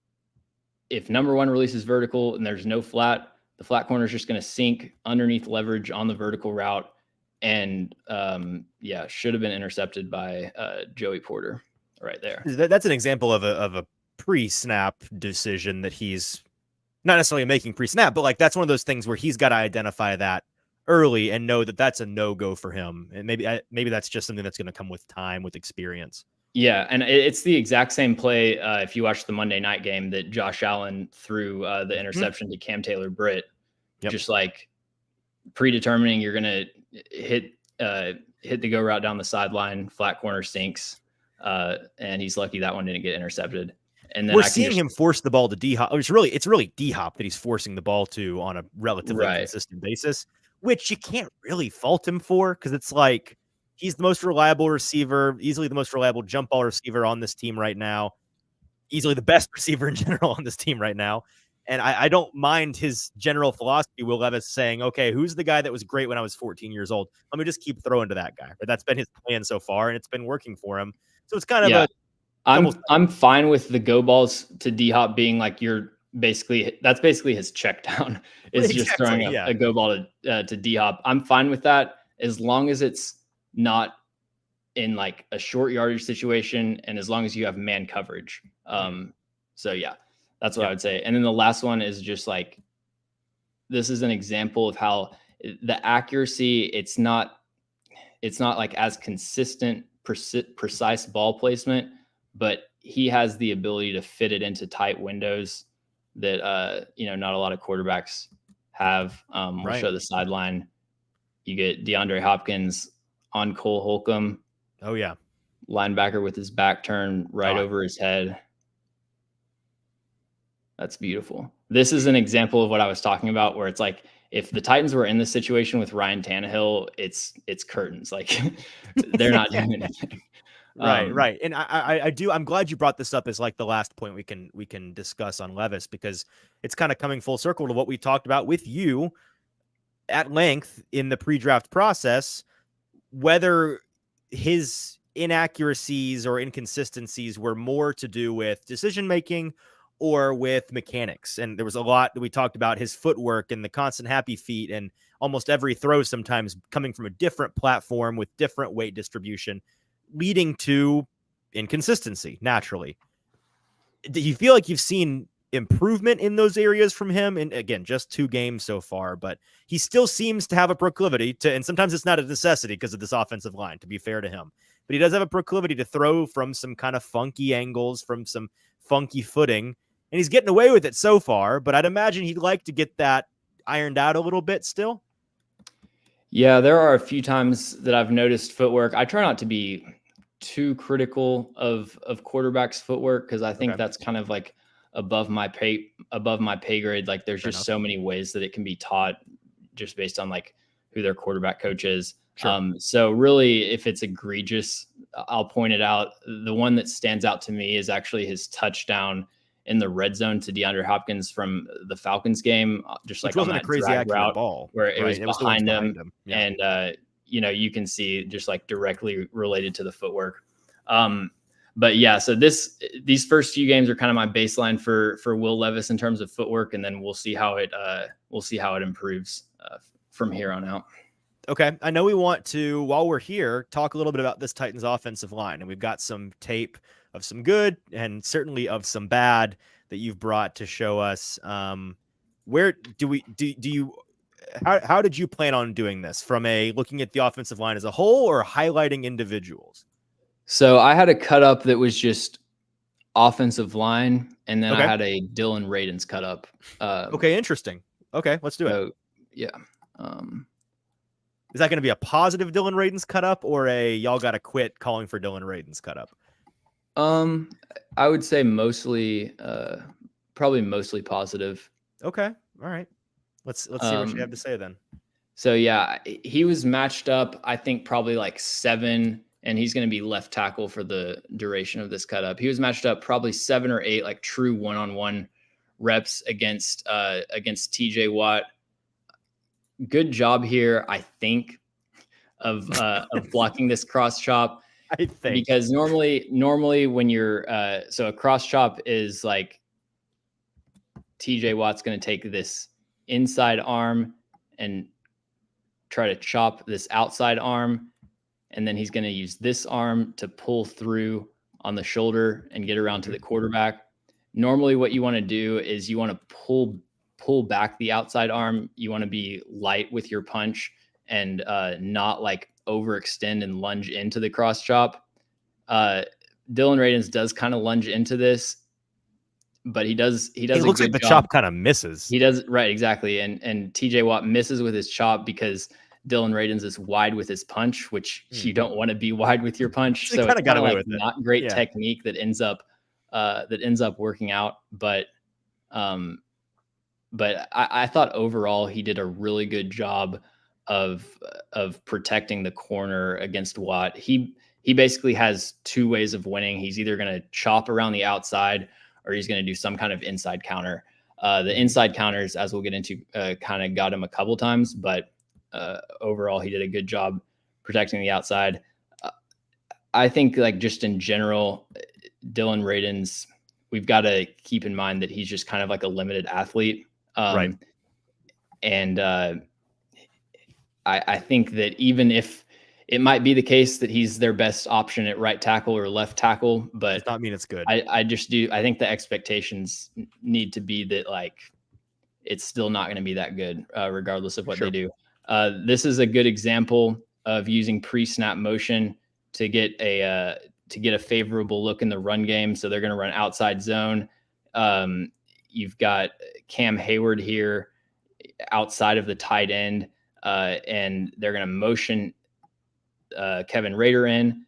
number 1 releases vertical and there's no flat, the flat corner is just going to sink underneath leverage on the vertical route. And should have been intercepted by Joey Porter right there. That's an example of a pre-snap decision that he's not necessarily making pre-snap, but like that's one of those things where he's got to identify that early and know that that's a no-go for him. And maybe that's just something that's going to come with time, with experience. Yeah, and it's the exact same play if you watch the Monday night game that Josh Allen threw the interception to Cam Taylor-Britt. Yep. Just like predetermining you're going to hit the go route down the sideline, flat corner sinks, and he's lucky that one didn't get intercepted. And then we're seeing him force the ball to D-Hop. It's really D-Hop that he's forcing the ball to on a relatively consistent basis, which you can't really fault him for because it's like he's the most reliable receiver, easily the most reliable jump ball receiver on this team right now, easily the best receiver in general on this team right now. And I don't mind his general philosophy, Will Levis, saying, okay, who's the guy that was great when I was 14 years old? Let me just keep throwing to that guy. But that's been his plan so far, and it's been working for him. So it's kind of I'm fine with the go balls to D-Hop being like that's basically his check down is just throwing a go ball to D-Hop. I'm fine with that as long as it's not in like a short yardage situation and as long as you have man coverage. So yeah. That's what I would say. And then the last one is just like, this is an example of how the accuracy, it's not like as consistent, precise ball placement, but he has the ability to fit it into tight windows that, not a lot of quarterbacks have. We'll show the sideline. You get DeAndre Hopkins on Cole Holcomb. Oh yeah. Linebacker with his back turned over his head. That's beautiful. This is an example of what I was talking about, where it's like if the Titans were in this situation with Ryan Tannehill, it's curtains. Like they're not doing anything. Right. And I'm glad you brought this up as like the last point we can discuss on Levis, because it's kind of coming full circle to what we talked about with you at length in the pre-draft process, whether his inaccuracies or inconsistencies were more to do with decision-making or with mechanics. And there was a lot that we talked about, his footwork and the constant happy feet and almost every throw sometimes coming from a different platform with different weight distribution, leading to inconsistency naturally. Do you feel like you've seen improvement in those areas from him? And again, just 2 games so far, but he still seems to have a proclivity to, and sometimes it's not a necessity because of this offensive line, to be fair to him, but he does have a proclivity to throw from some kind of funky angles, from some funky footing. And he's getting away with it so far, but I'd imagine he'd like to get that ironed out a little bit still. Yeah, there are a few times that I've noticed footwork. I try not to be too critical of quarterbacks' footwork because I think that's kind of like above my pay grade. Like there's just so many ways that it can be taught just based on like who their quarterback coach is. Sure. So really, if it's egregious, I'll point it out. The one that stands out to me is actually his touchdown in the red zone to DeAndre Hopkins from the Falcons game, just like on that crazy route ball where it was behind him. Yeah. And, you can see just like directly related to the footwork. But yeah, so these first few games are kind of my baseline for Will Levis in terms of footwork. And then we'll see how it improves from here on out. Okay. I know we want to, while we're here, talk a little bit about this Titans offensive line, and we've got some tape of some good and certainly of some bad that you've brought to show us. Where do you how did you plan on doing this? From looking at the offensive line as a whole, or highlighting individuals? So I had a cut up that was just offensive line, and then Okay. I had a Dylan Radins cut up. Okay, interesting. Okay, let's do it. Yeah. Is that going to be a positive Dylan Radins cut up, or a y'all got to quit calling for Dylan Radins cut up? I would say mostly, probably mostly positive. Okay, all right. Let's see what you have to say then. So yeah, he was matched up, I think probably like 7, and he's going to be left tackle for the duration of this cut up. He was matched up probably 7 or 8 like true one-on-one reps against TJ Watt. Good job here, I think, of blocking this cross chop. I think, because normally when you're so a cross chop is like TJ Watt's going to take this inside arm and try to chop this outside arm, and then he's going to use this arm to pull through on the shoulder and get around to the quarterback. Normally what you want to do is you want to pull back the outside arm. You want to be light with your punch and not like overextend and lunge into the cross chop. Dylan Radins does kind of lunge into this, but he does. It looks like the chop kind of misses. He does, right, exactly. And TJ Watt misses with his chop because Dylan Radins is wide with his punch, which you don't want to be wide with your punch. So it's kind of like not great technique that ends up working out. But I thought overall he did a really good job of protecting the corner against Watt. He basically has 2 ways of winning. He's either going to chop around the outside or he's going to do some kind of inside counter. The inside counters, as we'll get into, kind of got him a couple times, but overall he did a good job protecting the outside. I think like just in general, Dylan Radins, we've got to keep in mind that he's just kind of like a limited athlete. Right. And I think that even if it might be the case that he's their best option at right tackle or left tackle, but does not mean it's good. I think the expectations need to be that like it's still not going to be that good, regardless of what they do. This is a good example of using pre-snap motion to get a favorable look in the run game. So they're going to run outside zone. You've got Cam Hayward here outside of the tight end, and they're going to motion Kevin Rader in.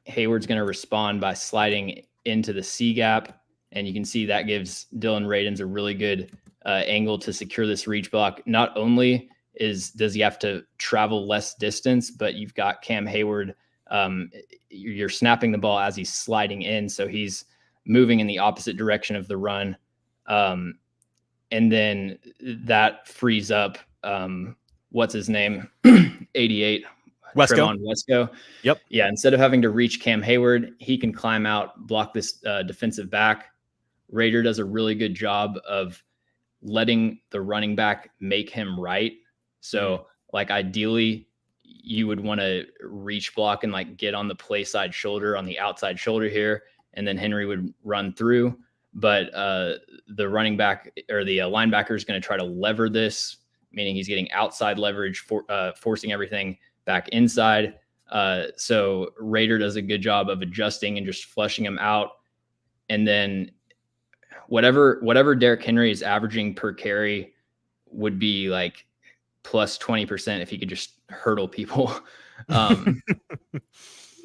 Hayward's going to respond by sliding into the C gap, and you can see that gives Dylan Radins a really good angle to secure this reach block. Not only does he have to travel less distance, but you've got Cam Hayward. You're snapping the ball as he's sliding in, so he's moving in the opposite direction of the run, and then that frees up what's his name, 88, Wesco. Yep. Yeah. Instead of having to reach Cam Hayward, he can climb out, block this defensive back. Rader does a really good job of letting the running back make him right. So like ideally you would want to reach block and like get on the play side shoulder on the outside shoulder here. And then Henry would run through, but the running back or the linebacker is going to try to lever this, meaning he's getting outside leverage, forcing everything back inside. So Rader does a good job of adjusting and just flushing him out. And then whatever Derrick Henry is averaging per carry would be like plus 20% if he could just hurdle people.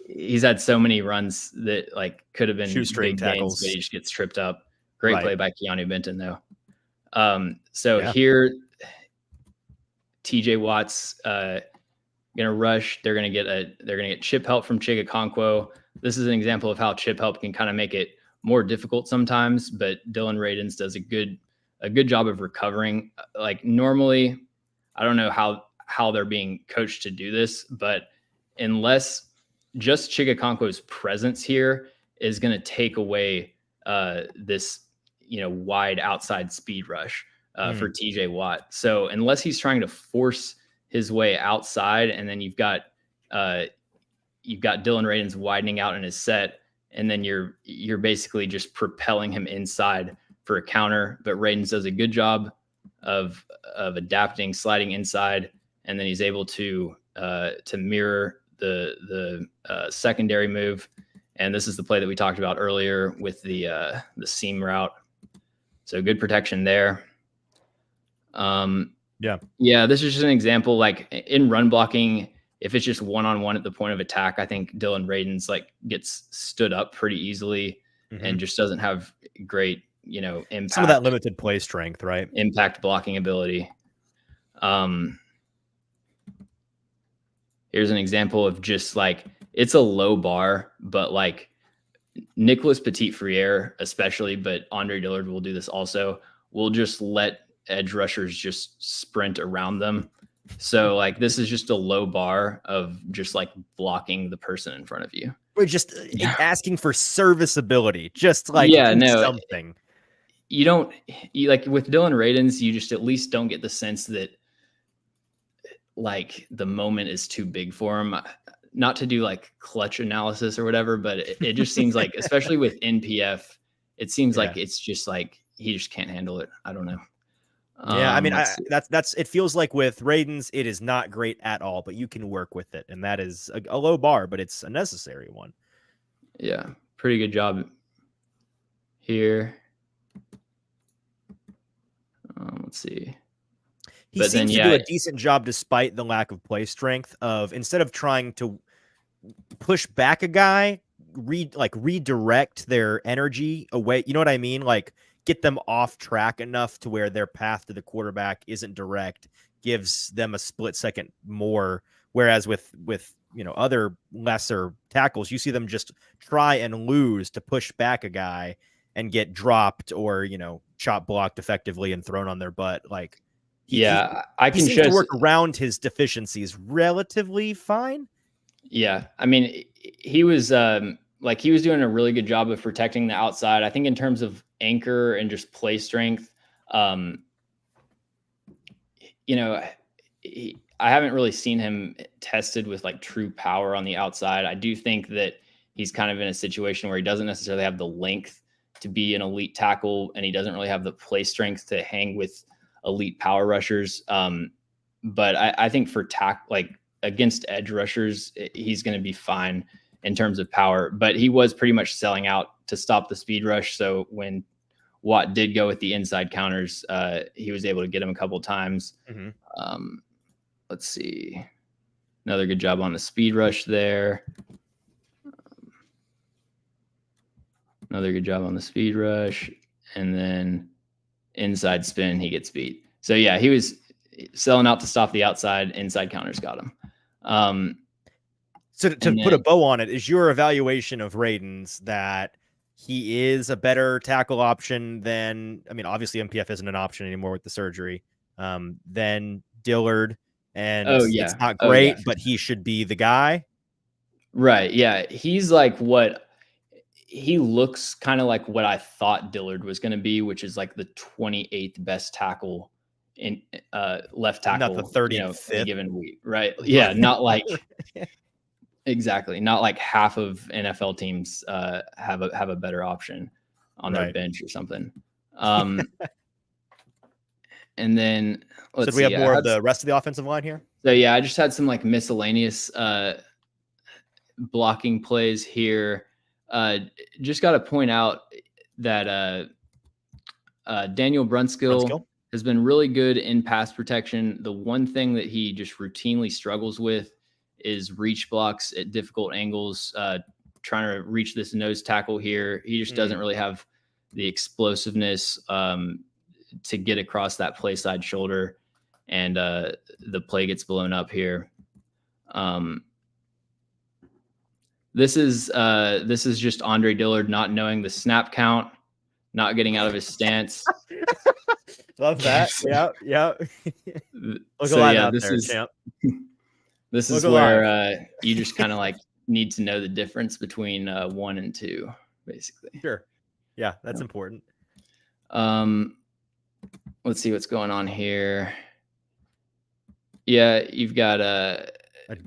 He's had so many runs that like could have been shoestring tackles, but he just gets tripped up. Great play by Keanu Benton though. Here, TJ Watt's gonna rush. They're gonna get chip help from Chigakonkwo. This is an example of how chip help can kind of make it more difficult sometimes, but Dylan Radins does a good job of recovering. Like normally, I don't know how they're being coached to do this, but unless just Chigakonkwo's presence here is going to take away this, wide outside speed rush for TJ Watt. So unless he's trying to force his way outside, and then you've got Dylan Radins widening out in his set, and then you're basically just propelling him inside for a counter. But Radins does a good job of adapting, sliding inside, and then he's able to mirror the secondary move. And this is the play that we talked about earlier with the seam route. So good protection there. Yeah, this is just an example. Like in run blocking, if it's just one-on-one at the point of attack, I think Dylan Radins like gets stood up pretty easily and just doesn't have great, impact. Some of that limited play strength, right? Impact blocking ability. Here's an example of just like, it's a low bar, but like Nicholas Petit-Frere especially, but Andre Dillard will do this also, will just let edge rushers just sprint around them. So like this is just a low bar of just like blocking the person in front of you. We're just asking for serviceability, just like something. You like with Dylan Radins, you just at least don't get the sense that like the moment is too big for him. Not to do like clutch analysis or whatever, but it just seems like, especially with NPF, it seems like it's just like he just can't handle it. I don't know. Yeah, I mean, that's it feels like with Radins, it is not great at all, but you can work with it, and that is a low bar, but it's a necessary one. Yeah, pretty good job here. Let's see. He seems to do a decent job despite the lack of play strength of, instead of trying to push back a guy, redirect their energy away. You know what I mean? Like get them off track enough to where their path to the quarterback isn't direct, gives them a split second more. Whereas with other lesser tackles, you see them just try and lose to push back a guy and get dropped or, chop blocked effectively and thrown on their butt. Like, I can seems to work around his deficiencies relatively fine. Yeah, I mean, he was he was doing a really good job of protecting the outside. I think in terms of anchor and just play strength, I haven't really seen him tested with like true power on the outside. I do think that he's kind of in a situation where he doesn't necessarily have the length to be an elite tackle, and he doesn't really have the play strength to hang with elite power rushers. But I think for against edge rushers, he's going to be fine in terms of power, but he was pretty much selling out to stop the speed rush. So when Watt did go with the inside counters, he was able to get him a couple of times. Let's see. Another good job on the speed rush there. Another good job on the speed rush. And then inside spin, he gets beat. So yeah, he was selling out to stop the outside. Inside counters got him. So to put a bow on it, is your evaluation of Radins that he is a better tackle option than, I mean, obviously MPF isn't an option anymore with the surgery, than Dillard, and it's not great, but he should be the guy? Right. Yeah. He's like he looks kind of like what I thought Dillard was going to be, which is like the 28th best tackle in left tackle, not the 35th given week. Right. Yeah. Not like exactly. Not like half of NFL teams have a better option on their bench or something. And then let's we have more of the rest of the offensive line here. So yeah, I just had some like miscellaneous blocking plays here. Just got to point out that Daniel Brunskill has been really good in pass protection. The one thing that he just routinely struggles with is reach blocks at difficult angles, trying to reach this nose tackle here. He just doesn't really have the explosiveness to get across that play side shoulder, and the play gets blown up here. This is just Andre Dillard not knowing the snap count, not getting out of his stance. Love that. Yeah. This is where you just kind of like need to know the difference between 1 and 2, basically. Sure. Yeah, that's important. Let's see what's going on here. Yeah, you've got a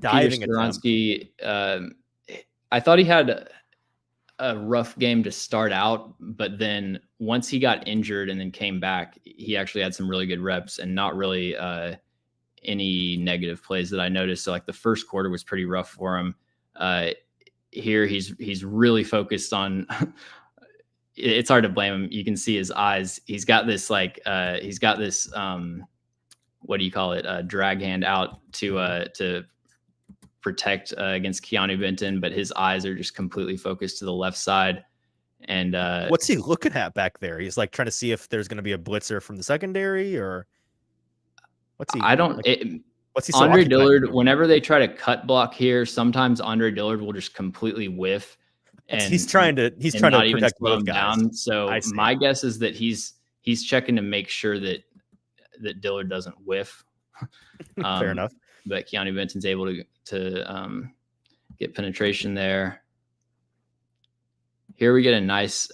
diving Skoronsky. I thought he had a rough game to start out, but then once he got injured and then came back, he actually had some really good reps and not really any negative plays that I noticed. So like the first quarter was pretty rough for him. Here he's really focused on. It's hard to blame him. You can see his eyes. He's got this what do you call it? Drag hand out to protect against Keanu Benton, but his eyes are just completely focused to the left side. And what's he looking at back there? He's like trying to see if there's going to be a blitzer from the secondary, or what's he? What's he? Andre Dillard, whenever they try to cut block here, sometimes Andre Dillard will just completely whiff. And he's trying to protect both guys. Down. So my guess is that he's checking to make sure that Dillard doesn't whiff. Fair enough. But Keanu Benton's able to get penetration there. Here we get a nice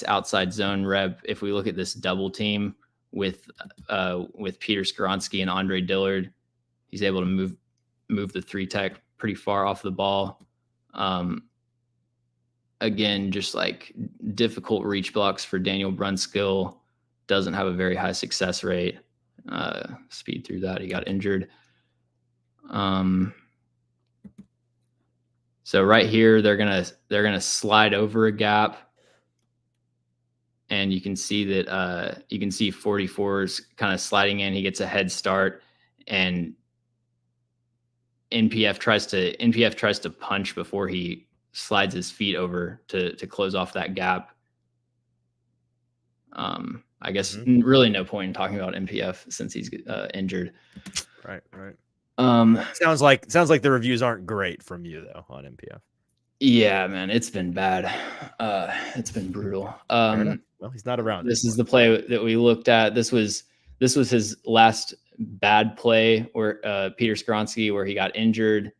outside zone rep. If we look at this double team with Peter Skoronsky and Andre Dillard, he's able to move the 3-tech pretty far off the ball. Again, just like difficult reach blocks for Daniel Brunskill. Doesn't have a very high success rate. Speed through that. He got injured. So right here, they're gonna slide over a gap, and you can see that you can see 44's kind of sliding in. He gets a head start, and NPF tries to punch before he slides his feet over to close off that gap. I guess really no point in talking about NPF since he's injured. Right. Sounds like the reviews aren't great from you though on NPF. Yeah, man, it's been bad. It's been brutal. Well, he's not around. This is the play that we looked at. This was his last bad play where Peter Skoronsky, where he got injured,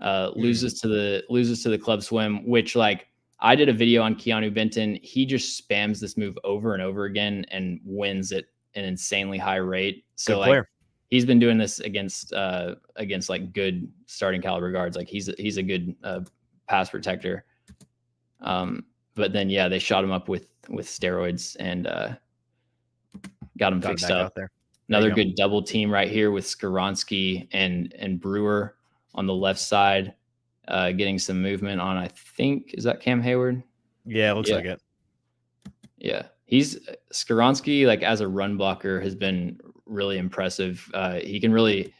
loses to the club swim, which like I did a video on Keanu Benton. He just spams this move over and over again and wins at an insanely high rate. So like he's been doing this against like good starting caliber guards. Like he's a good pass protector. But then they shot him up with steroids and got him fixed up. There. Another good double team right here with Skoronsky and Brewer on the left side, getting some movement on, I think, is that Cam Hayward? Yeah, it looks like it. Yeah. Skoronsky, like as a run blocker, has been really impressive. He can really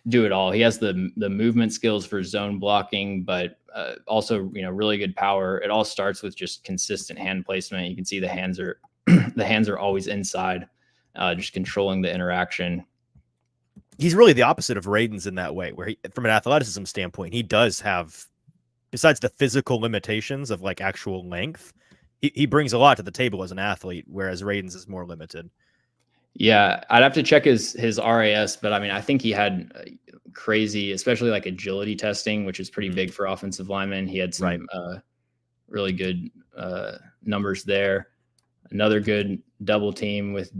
do it all. He has the movement skills for zone blocking, but also, really good power. It all starts with just consistent hand placement. You can see the hands are always inside, just controlling the interaction. He's really the opposite of Raiden's in that way, where from an athleticism standpoint, he does have, besides the physical limitations of like actual length, he brings a lot to the table as an athlete, whereas Raiden's is more limited. Yeah, I'd have to check his RAS, but I mean, I think he had crazy, especially like agility testing, which is pretty big for offensive linemen. He had some really good numbers there. Another good double team with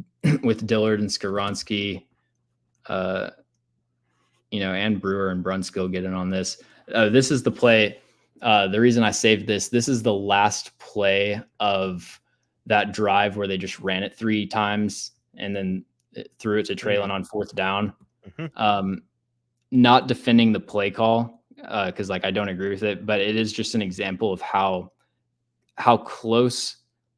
Dillard and Skoronsky, and Brewer and Brunskill get in on this. This is the play. The reason I saved this is the last play of that drive where they just ran it 3 times and then threw it to Traylon on 4th down. Not defending the play call, because like I don't agree with it, but it is just an example of how close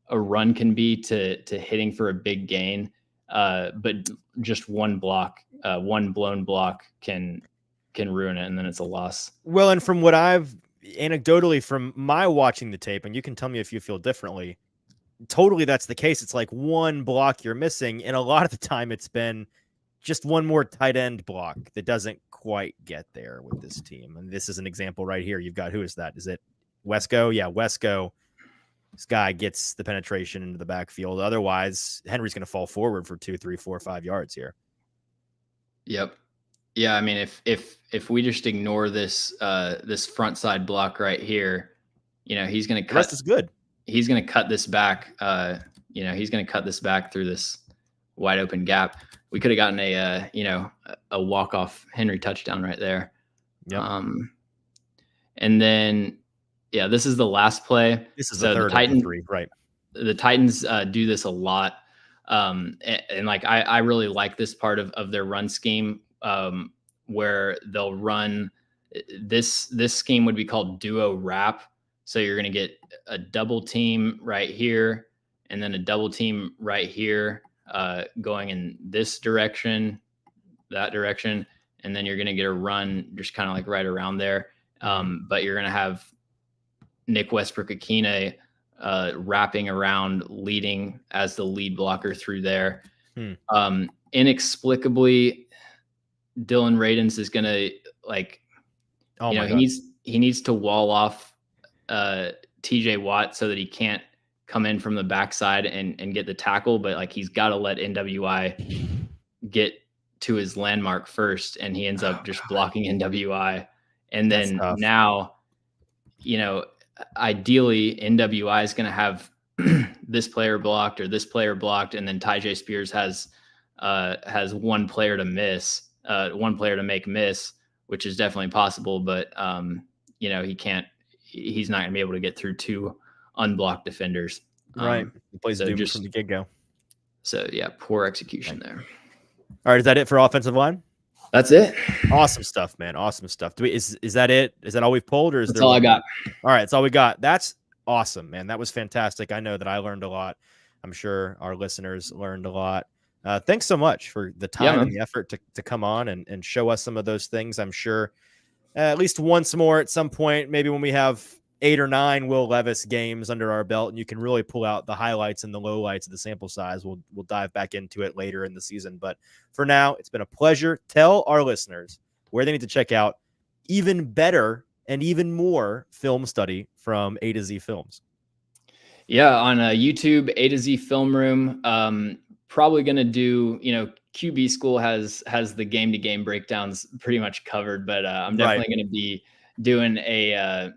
a run can be to hitting for a big gain. But just one blown block can ruin it, and then it's a loss. Well, and from what I've anecdotally from my watching the tape, and you can tell me if you feel differently, totally that's the case. It's like one block you're missing, and a lot of the time it's been just one more tight end block that doesn't quite get there with this team. And this is an example right here. You've got, who is that? Is it Wesco? Yeah, Wesco. This guy gets the penetration into the backfield. Otherwise, Henry's going to fall forward for 2, 3, 4, 5 yards here. Yep. Yeah, I mean, if we just ignore this this front side block right here, he's going to cut. The rest is good. He's going to cut this back. He's going to cut this back through this wide open gap. We could have gotten a walk-off Henry touchdown right there. Yep. And then, this is the last play. This is the third of the 3, right? the Titans do this a lot. And like, I really like this part of their run scheme, where they'll run this scheme would be called duo wrap. So you're going to get a double team right here, and then a double team right here, going in this direction, that direction. And then you're going to get a run just kind of like right around there. But you're going to have Nick Westbrook-Akine wrapping around, leading as the lead blocker through there. Inexplicably, Dylan Radins is going to he needs to wall off TJ Watt so that he can't come in from the backside and get the tackle, but like he's got to let NWI get to his landmark first, and he ends up just blocking NWI. And then now, ideally NWI is going to have this player blocked or this player blocked, and then Tyjae Spears has one player to miss, one player to make miss, which is definitely possible, but he's not going to be able to get through two unblocked defenders. Right. He plays Doom from the get-go. So yeah, poor execution there. All right, is that it for offensive line? That's it. Awesome stuff, man. Awesome stuff. Is that it? Is that all we've pulled, or is that's all I got? All right, that's all we got. That's awesome, man. That was fantastic. I know that I learned a lot. I'm sure our listeners learned a lot. Thanks so much for the time and the effort to come on and show us some of those things. I'm sure at least once more at some point, maybe when we have 8 or 9 Will Levis games under our belt, and you can really pull out the highlights and the lowlights of the sample size. We'll dive back into it later in the season. But for now, it's been a pleasure. Tell our listeners where they need to check out even better and even more film study from AtoZ Films. Yeah, on YouTube, AtoZ Film Room. Probably going to do, QB School has the game-to-game breakdowns pretty much covered, but I'm definitely going to be doing a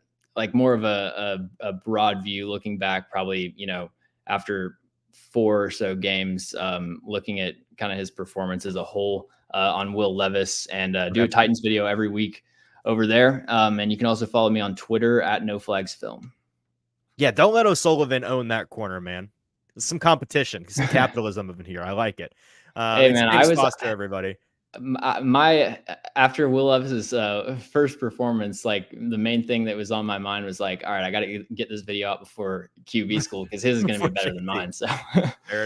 more of a broad view, looking back probably, after 4 or so games, looking at kind of his performance as a whole on Will Levis, and do a Titans video every week over there. And you can also follow me on Twitter at NoFlagsFilm. Yeah, don't let O'Sullivan own that corner, man. There's some competition, some capitalism in here. I like it. Hey, man, I was Foster, everybody. After Will Levis's first performance, like the main thing that was on my mind was like, all right, I got to get this video out before QB School because his is going to be better than mine. So fair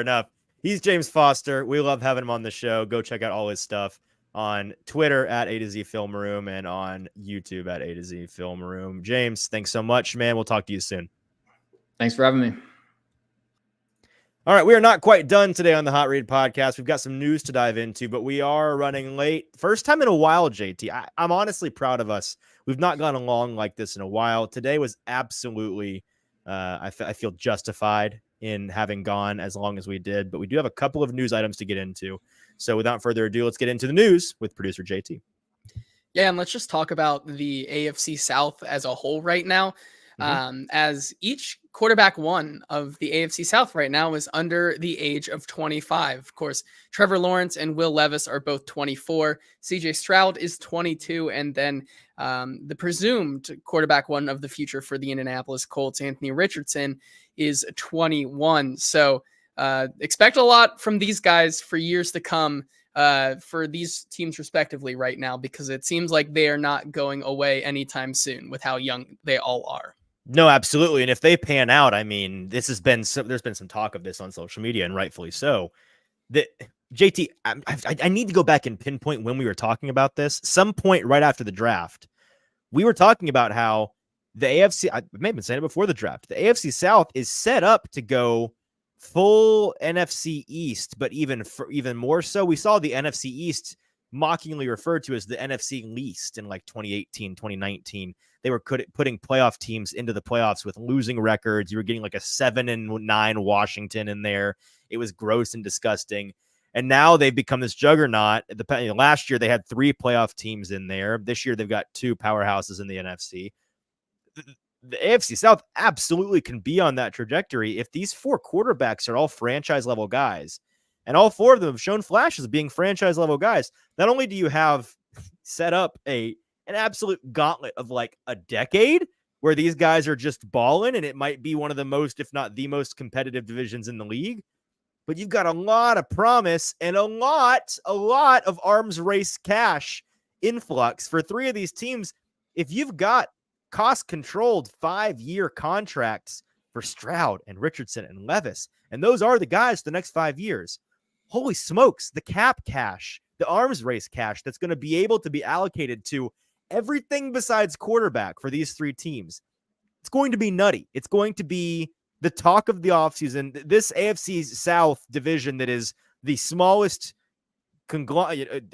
enough. He's James Foster. We love having him on the show. Go check out all his stuff on Twitter at AtoZ Film Room and on YouTube at AtoZ Film Room. James, thanks so much, man. We'll talk to you soon. Thanks for having me. All right, we are not quite done today on the Hot Read Podcast. We've got some news to dive into, but we are running late. First time in a while, JT. I'm honestly proud of us. We've not gone along like this in a while. Today was absolutely, I feel justified in having gone as long as we did, but we do have a couple of news items to get into. So without further ado, let's get into the news with producer JT. Yeah, and let's just talk about the AFC South as a whole right now. As each quarterback one of the AFC South right now is under the age of 25. Of course, Trevor Lawrence and Will Levis are both 24. CJ Stroud is 22. And then the presumed quarterback one of the future for the Indianapolis Colts, Anthony Richardson, is 21. So expect a lot from these guys for years to come for these teams respectively right now, because it seems like they are not going away anytime soon with how young they all are. No, absolutely. And if they pan out, I mean, there's been some talk of this on social media, and rightfully so. JT, I need to go back and pinpoint when we were talking about this. Some point right after the draft, we were talking about how the AFC, I may have been saying it before the draft, the AFC South is set up to go full NFC East, but even more so, we saw the NFC East mockingly referred to as the NFC least in like 2018, 2019. They were putting playoff teams into the playoffs with losing records. You were getting like a 7-9 Washington in there. It was gross and disgusting. And now they've become this juggernaut. Last year they had 3 playoff teams in there. This year they've got 2 powerhouses in the NFC. The AFC South absolutely can be on that trajectory if these 4 quarterbacks are all franchise level guys, and all 4 of them have shown flashes of being franchise level guys. Not only do you have set up an absolute gauntlet of like a decade, where these guys are just balling, and it might be one of the most, if not the most competitive divisions in the league. But you've got a lot of promise and a lot of arms race cash influx for 3 of these teams. If you've got cost-controlled 5-year contracts for Stroud and Richardson and Levis, and those are the guys for the next 5 years, holy smokes, the cap cash, the arms race cash that's going to be able to be allocated to everything besides quarterback for these 3 teams. It's going to be nutty. It's going to be the talk of the offseason. This AFC South division that is the smallest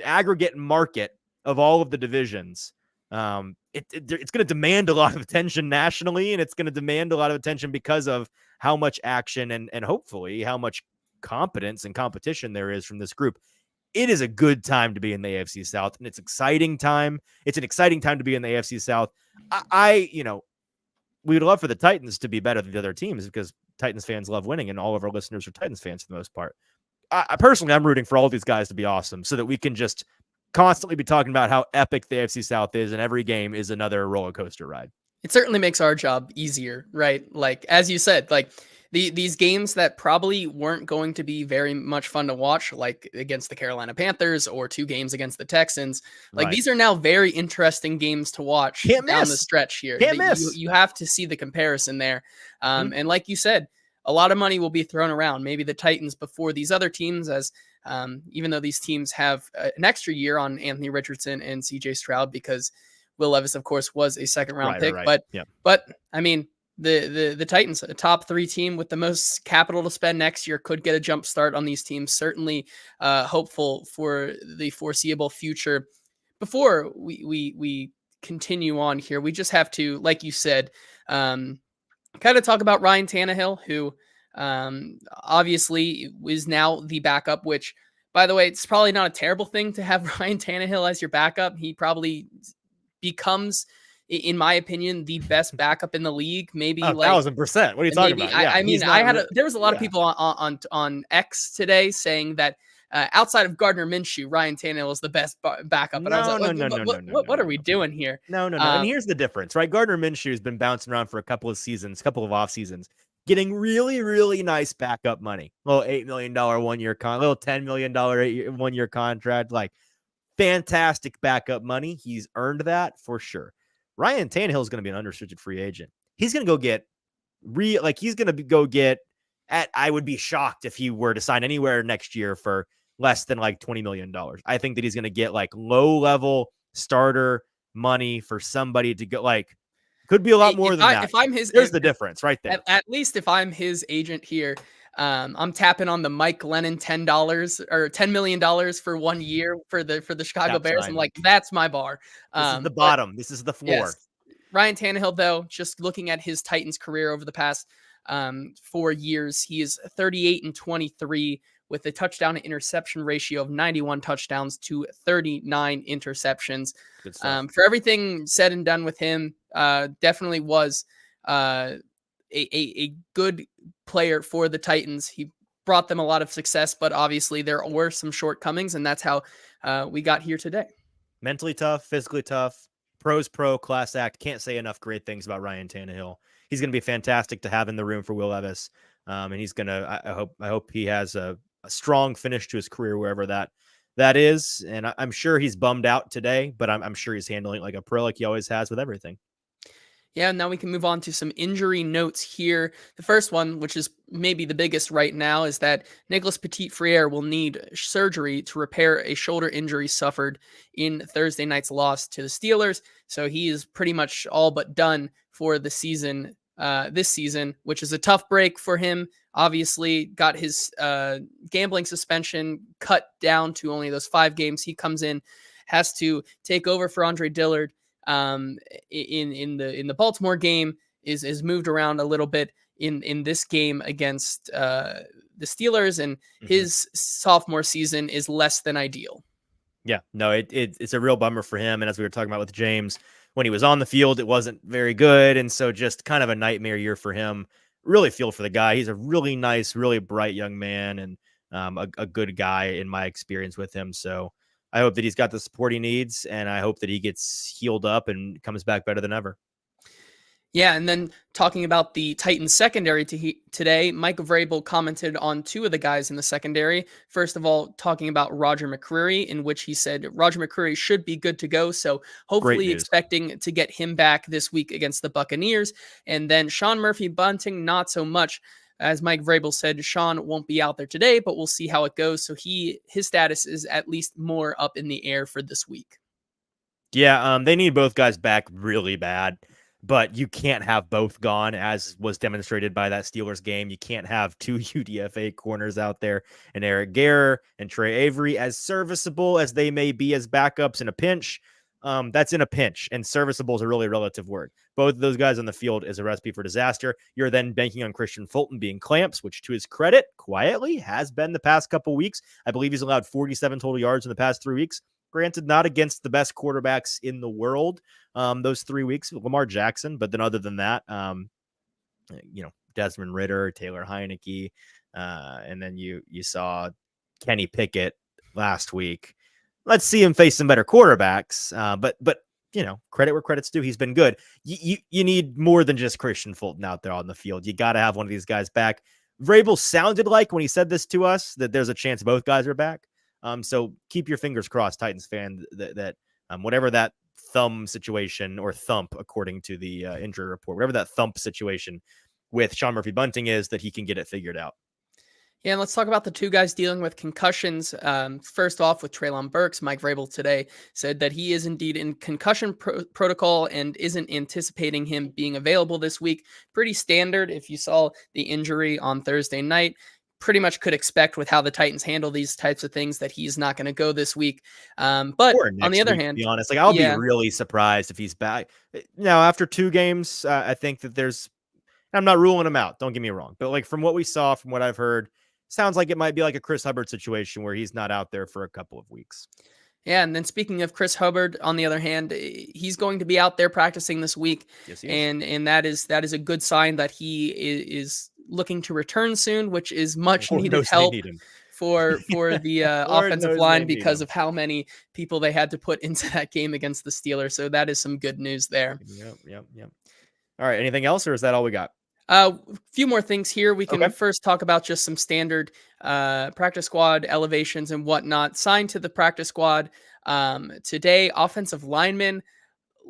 aggregate market of all of the divisions. It's going to demand a lot of attention nationally, and it's going to demand a lot of attention because of how much action and hopefully how much competence and competition there is from this group. It is a good time to be in the AFC South, and it's exciting time. It's an exciting time to be in the AFC South. We'd love for the Titans to be better than the other teams because Titans fans love winning, and all of our listeners are Titans fans for the most part. I personally, I'm rooting for all these guys to be awesome so that we can just constantly be talking about how epic the AFC South is, and every game is another roller coaster ride. It certainly makes our job easier, right? Like, as you said, like these games that probably weren't going to be very much fun to watch, like against the Carolina Panthers or 2 games against the Texans, like Right. these are now very interesting games to watch Can't down miss. the stretch here. Can't miss. You have to see the comparison there. And like you said, a lot of money will be thrown around. Maybe the Titans before these other teams, as even though these teams have an extra year on Anthony Richardson and CJ Stroud, because Will Levis, of course, was a 2nd-round pick. Right. But I mean, the Titans, a top 3 team with the most capital to spend next year, could get a jump start on these teams. Certainly hopeful for the foreseeable future. Before we continue on here, we just have to, like you said, kind of talk about Ryan Tannehill, who obviously is now the backup, which, by the way, it's probably not a terrible thing to have Ryan Tannehill as your backup. He probably becomes, in my opinion, the best backup in the league. Maybe 1,000%. What are you talking about? I mean, there was a lot of people on X today saying that outside of Gardner Minshew, Ryan Tannehill is the best backup. And I was like, what are we doing here? No. And here's the difference, right? Gardner Minshew has been bouncing around for a couple of off seasons, getting really, really nice backup money. Little $8 million 1-year little $10 million 1-year contract, like fantastic backup money. He's earned that for sure. Ryan Tannehill is going to be an unrestricted free agent. He's going to go get I would be shocked if he were to sign anywhere next year for less than like $20 million. I think that he's going to get like low level starter money for somebody to go, like, could be a lot more than that. If I'm his, there's the difference right there. At least if I'm his agent here, I'm tapping on the Mike Glennon $10 or $10 million for 1 year for the Chicago Bears. I'm like, that's my bar. This is the bottom. This is the floor. Yes. Ryan Tannehill, though, just looking at his Titans career over the past 4 years, he is 38-23 with a touchdown to interception ratio of 91 touchdowns to 39 interceptions. Good stuff. For everything said and done with him, definitely was a good player for the Titans. He brought them a lot of success, but obviously there were some shortcomings, and that's how we got here today. Mentally tough, physically tough, pros pro, class act. Can't say enough great things about Ryan Tannehill. He's going to be fantastic to have in the room for Will Levis. And he's going to, I hope he has a strong finish to his career, wherever that is. And I'm sure he's bummed out today, but I'm sure he's handling it like a pro, like he always has with everything. Yeah, now we can move on to some injury notes here. The first one, which is maybe the biggest right now, is that Nicholas Petit-Frere will need surgery to repair a shoulder injury suffered in Thursday night's loss to the Steelers. So he is pretty much all but done for the season, this season, which is a tough break for him. Obviously, got his gambling suspension cut down to only those 5 games. He comes in, has to take over for Andre Dillard. In the Baltimore game is moved around a little bit in this game against the Steelers, and his sophomore season is less than ideal. Yeah, no, it's a real bummer for him. And as we were talking about with James, when he was on the field, it wasn't very good. And so just kind of a nightmare year for him. Really feel for the guy. He's a really nice, really bright young man, and a good guy in my experience with him. So I hope that he's got the support he needs, and I hope that he gets healed up and comes back better than ever. Yeah, and then talking about the Titans secondary today, Mike Vrabel commented on two of the guys in the secondary. First of all, talking about Roger McCreary, in which he said Roger McCreary should be good to go. So hopefully expecting to get him back this week against the Buccaneers. And then Sean Murphy-Bunting, not so much. As Mike Vrabel said, Sean won't be out there today, but we'll see how it goes. So his status is at least more up in the air for this week. Yeah, they need both guys back really bad. But you can't have both gone, as was demonstrated by that Steelers game. You can't have two UDFA corners out there, and Eric Garror and Trey Avery, as serviceable as they may be as backups in a pinch. That's in a pinch, and serviceable is a really relative word. Both of those guys on the field is a recipe for disaster. You're then banking on Christian Fulton being clamps, which to his credit, quietly has been the past couple weeks. I believe he's allowed 47 total yards in the past 3 weeks. Granted, not against the best quarterbacks in the world those 3 weeks, Lamar Jackson. But then other than that, Desmond Ridder, Taylor Heineke, and then you saw Kenny Pickett last week. Let's see him face some better quarterbacks. But credit where credit's due. He's been good. You need more than just Christian Fulton out there on the field. You got to have one of these guys back. Vrabel sounded like when he said this to us that there's a chance both guys are back. So keep your fingers crossed, Titans fan, that whatever that thumb situation, or thump, according to the injury report, whatever that thump situation with Sean Murphy-Bunting is, that he can get it figured out. Yeah, and let's talk about the two guys dealing with concussions. First off, with Treylon Burks, Mike Vrabel today said that he is indeed in concussion protocol and isn't anticipating him being available this week. Pretty standard. If you saw the injury on Thursday night, pretty much could expect with how the Titans handle these types of things that he's not going to go this week. But on the other hand, to be honest, I'll be really surprised if he's back. Now, after 2 games, I think that I'm not ruling him out. Don't get me wrong. But from what we saw, from what I've heard, sounds like it might be like a Chris Hubbard situation where he's not out there for a couple of weeks. Yeah, and then speaking of Chris Hubbard, on the other hand, he's going to be out there practicing this week. Yes, and that is a good sign that he is looking to return soon, which is much needed help for the offensive line because of how many people they had to put into that game against the Steelers. So that is some good news there. Yep. All right. Anything else, or is that all we got? A few more things here. We can first talk about just some standard practice squad elevations and whatnot. Signed to the practice squad today, offensive lineman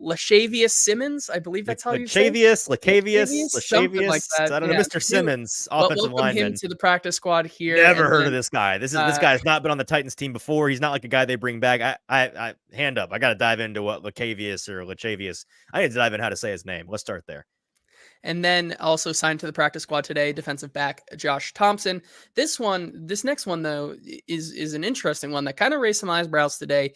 Lashavius Simmons, I believe that's how you say it. Lashavius, like that. I don't know, Mr. Simmons, offensive lineman. Him to the practice squad here. Never heard of this guy. This guy has not been on the Titans team before. He's not like a guy they bring back. I hand up. I got to dive into what Lashavius. I need to dive in how to say his name. Let's start there. And then also signed to the practice squad today, defensive back Josh Thompson. This next one though is an interesting one that kind of raised some eyebrows today.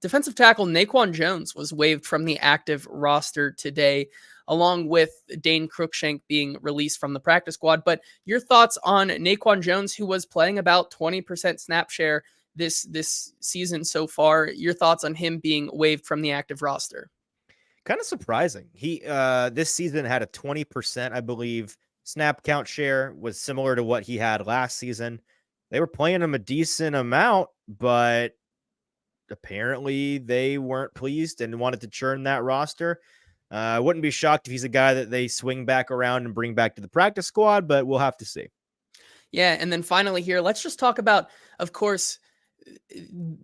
Defensive tackle Naquan Jones was waived from the active roster today, along with Dane Cruikshank being released from the practice squad. But your thoughts on Naquan Jones, who was playing about 20% snap share this season so far? Your thoughts on him being waived from the active roster? Kind of surprising. He this season had a 20%, I believe, snap count share, was similar to what he had last season. They were playing him a decent amount, but apparently they weren't pleased and wanted to churn that roster. I wouldn't be shocked if he's a guy that they swing back around and bring back to the practice squad, but we'll have to see. Yeah, and then finally here, let's just talk about, of course,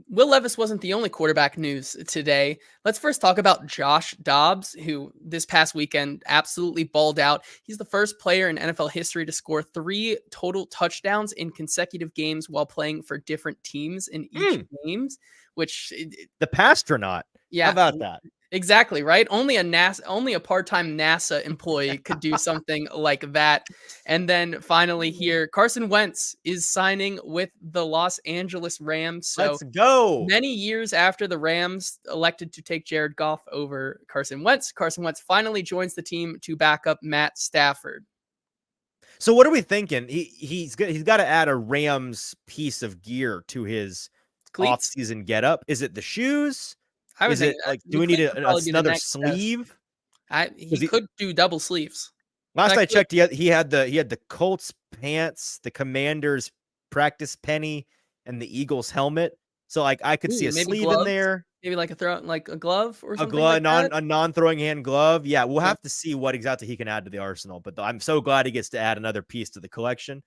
Will Levis wasn't the only quarterback news today. Let's first talk about Josh Dobbs, who this past weekend absolutely balled out. He's the first player in NFL history to score 3 total touchdowns in consecutive games while playing for different teams in each games, which the Pastronaut. Yeah. How about that? Exactly, right? Only a part-time NASA employee could do something like that. And then finally here, Carson Wentz is signing with the Los Angeles Rams. So let's go. Many years after the Rams elected to take Jared Goff over Carson Wentz finally joins the team to back up Matt Stafford. So what are we thinking? He's got to add a Rams piece of gear to his off-season getup. Is it the shoes? Is it like, do we need another sleeve? He could do double sleeves. Last I checked, he had the Colts pants, the Commanders practice penny, and the Eagles helmet. So like I could see a sleeve gloves, in there. Maybe like a glove or something a non-throwing hand glove. Yeah, we'll have to see what exactly he can add to the arsenal. But I'm so glad he gets to add another piece to the collection.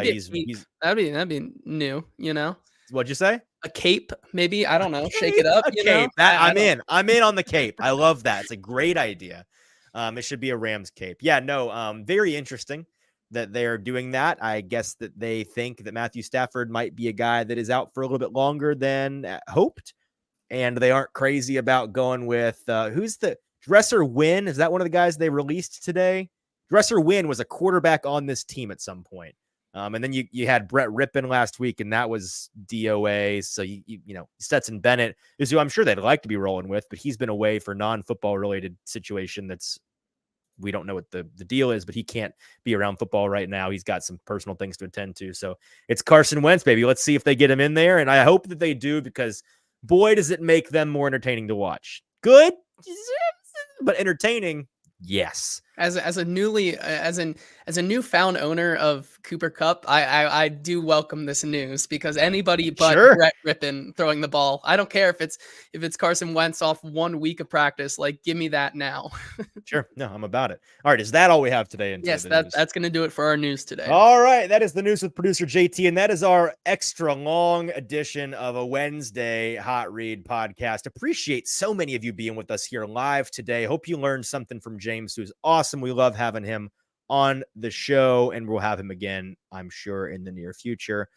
He's that'd be new, you know. What'd you say? A cape, maybe. I don't know. Shake it up. A cape. I'm in on the cape. I love that. It's a great idea. It should be a Rams cape. Yeah, no, very interesting that they're doing that. I guess that they think that Matthew Stafford might be a guy that is out for a little bit longer than hoped. And they aren't crazy about going with who's the Dresser Wynn? Is that one of the guys they released today? Dresser Wynn was a quarterback on this team at some point. And then you had Brett Rippon last week, and that was DOA. So, you know, Stetson Bennett is who I'm sure they'd like to be rolling with, but he's been away for non-football related situation we don't know what the deal is, but he can't be around football right now. He's got some personal things to attend to. So it's Carson Wentz, baby. Let's see if they get him in there. And I hope that they do, because boy, does it make them more entertaining to watch. Good, but entertaining. Yes. As a newfound owner of Cooper Kupp, I do welcome this news, because anybody but Brett Rippon throwing the ball, I don't care if it's Carson Wentz off 1 week of practice, like give me that now. Sure. No, I'm about it. All right. Is that all we have today? Yes, that's going to do it for our news today. All right. That is the news with producer JT, and that is our extra long edition of a Wednesday Hot Read podcast. Appreciate so many of you being with us here live today. Hope you learned something from James, who's awesome. We love having him on the show, and we'll have him again, I'm sure, in the near future.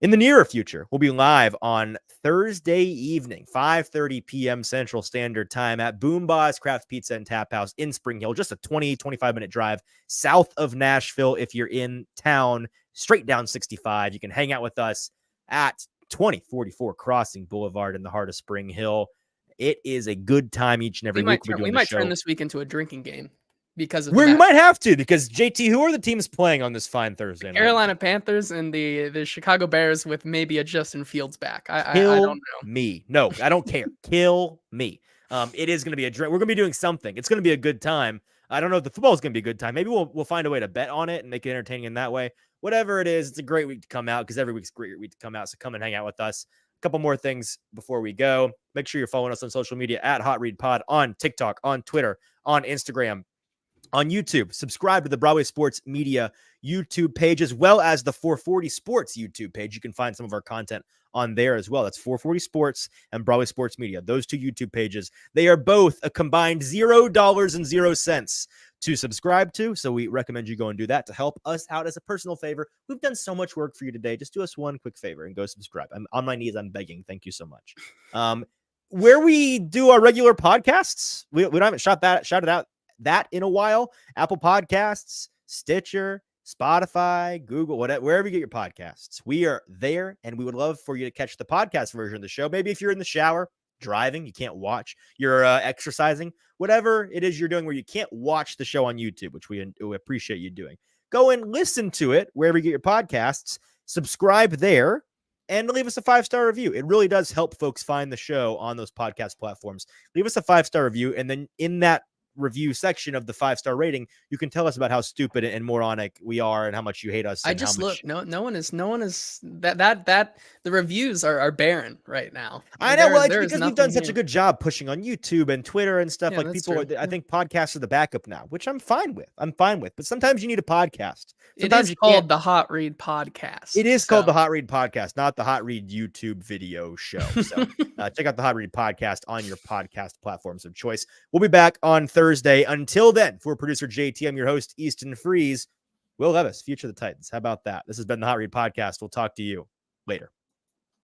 In the nearer future, we'll be live on Thursday evening, 5:30 p.m. Central Standard Time at Boomba's Craft Pizza and Tap House in Spring Hill, just a 25-minute drive south of Nashville. If you're in town, straight down 65, you can hang out with us at 2044 Crossing Boulevard in the heart of Spring Hill. It is a good time each and every week. We might turn this week into a drinking game. Because of we might have to, because JT, who are the teams playing on this fine Thursday night? Carolina Panthers and the Chicago Bears, with maybe a Justin Fields back. I don't know. Me. No, I don't care. Kill me. It is going to be a drink. We're going to be doing something. It's going to be a good time. I don't know if the football is going to be a good time. Maybe we'll find a way to bet on it and make it entertaining in that way. Whatever it is, it's a great week to come out, because every week's a great week to come out. So come and hang out with us. A couple more things before we go. Make sure you're following us on social media at Hot Read Pod, on TikTok, on Twitter, on Instagram, on YouTube. Subscribe to the Broadway Sports Media YouTube page, as well as the 440 Sports YouTube page. You can find some of our content on there as well. That's 440 Sports and Broadway Sports Media. Those two YouTube pages, they are both a combined $0.00 to subscribe to. So we recommend you go and do that to help us out as a personal favor. We've done so much work for you today. Just do us one quick favor and go subscribe. I'm on my knees. I'm begging. Thank you so much. Where we do our regular podcasts, we haven't shouted out that in a while. Apple Podcasts, Stitcher, Spotify, Google, whatever, wherever you get your podcasts, we are there, and we would love for you to catch the podcast version of the show. Maybe if you're in the shower, driving, you can't watch, you're exercising, whatever it is you're doing where you can't watch the show on YouTube, which we appreciate you doing. Go and listen to it wherever you get your podcasts, subscribe there, and leave us a 5-star review. It really does help folks find the show on those podcast platforms. Leave us a 5-star review, and then in that review section of the 5-star rating, you can tell us about how stupid and moronic we are and how much you hate us. I just look, no one is that the reviews are barren right now. I know, well, it's because we've done such a good job pushing on YouTube and Twitter and stuff. Like people, I think podcasts are the backup now, which I'm fine with. But sometimes you need a podcast. Sometimes it is called the Hot Read Podcast. It is called the Hot Read Podcast, not the Hot Read YouTube video show. So check out the Hot Read Podcast on your podcast platforms of choice. We'll be back on Thursday. Until then, for producer JT, I'm your host, Easton Freeze. Will Levis, Future of the Titans. How about that? This has been the Hot Read Podcast. We'll talk to you later.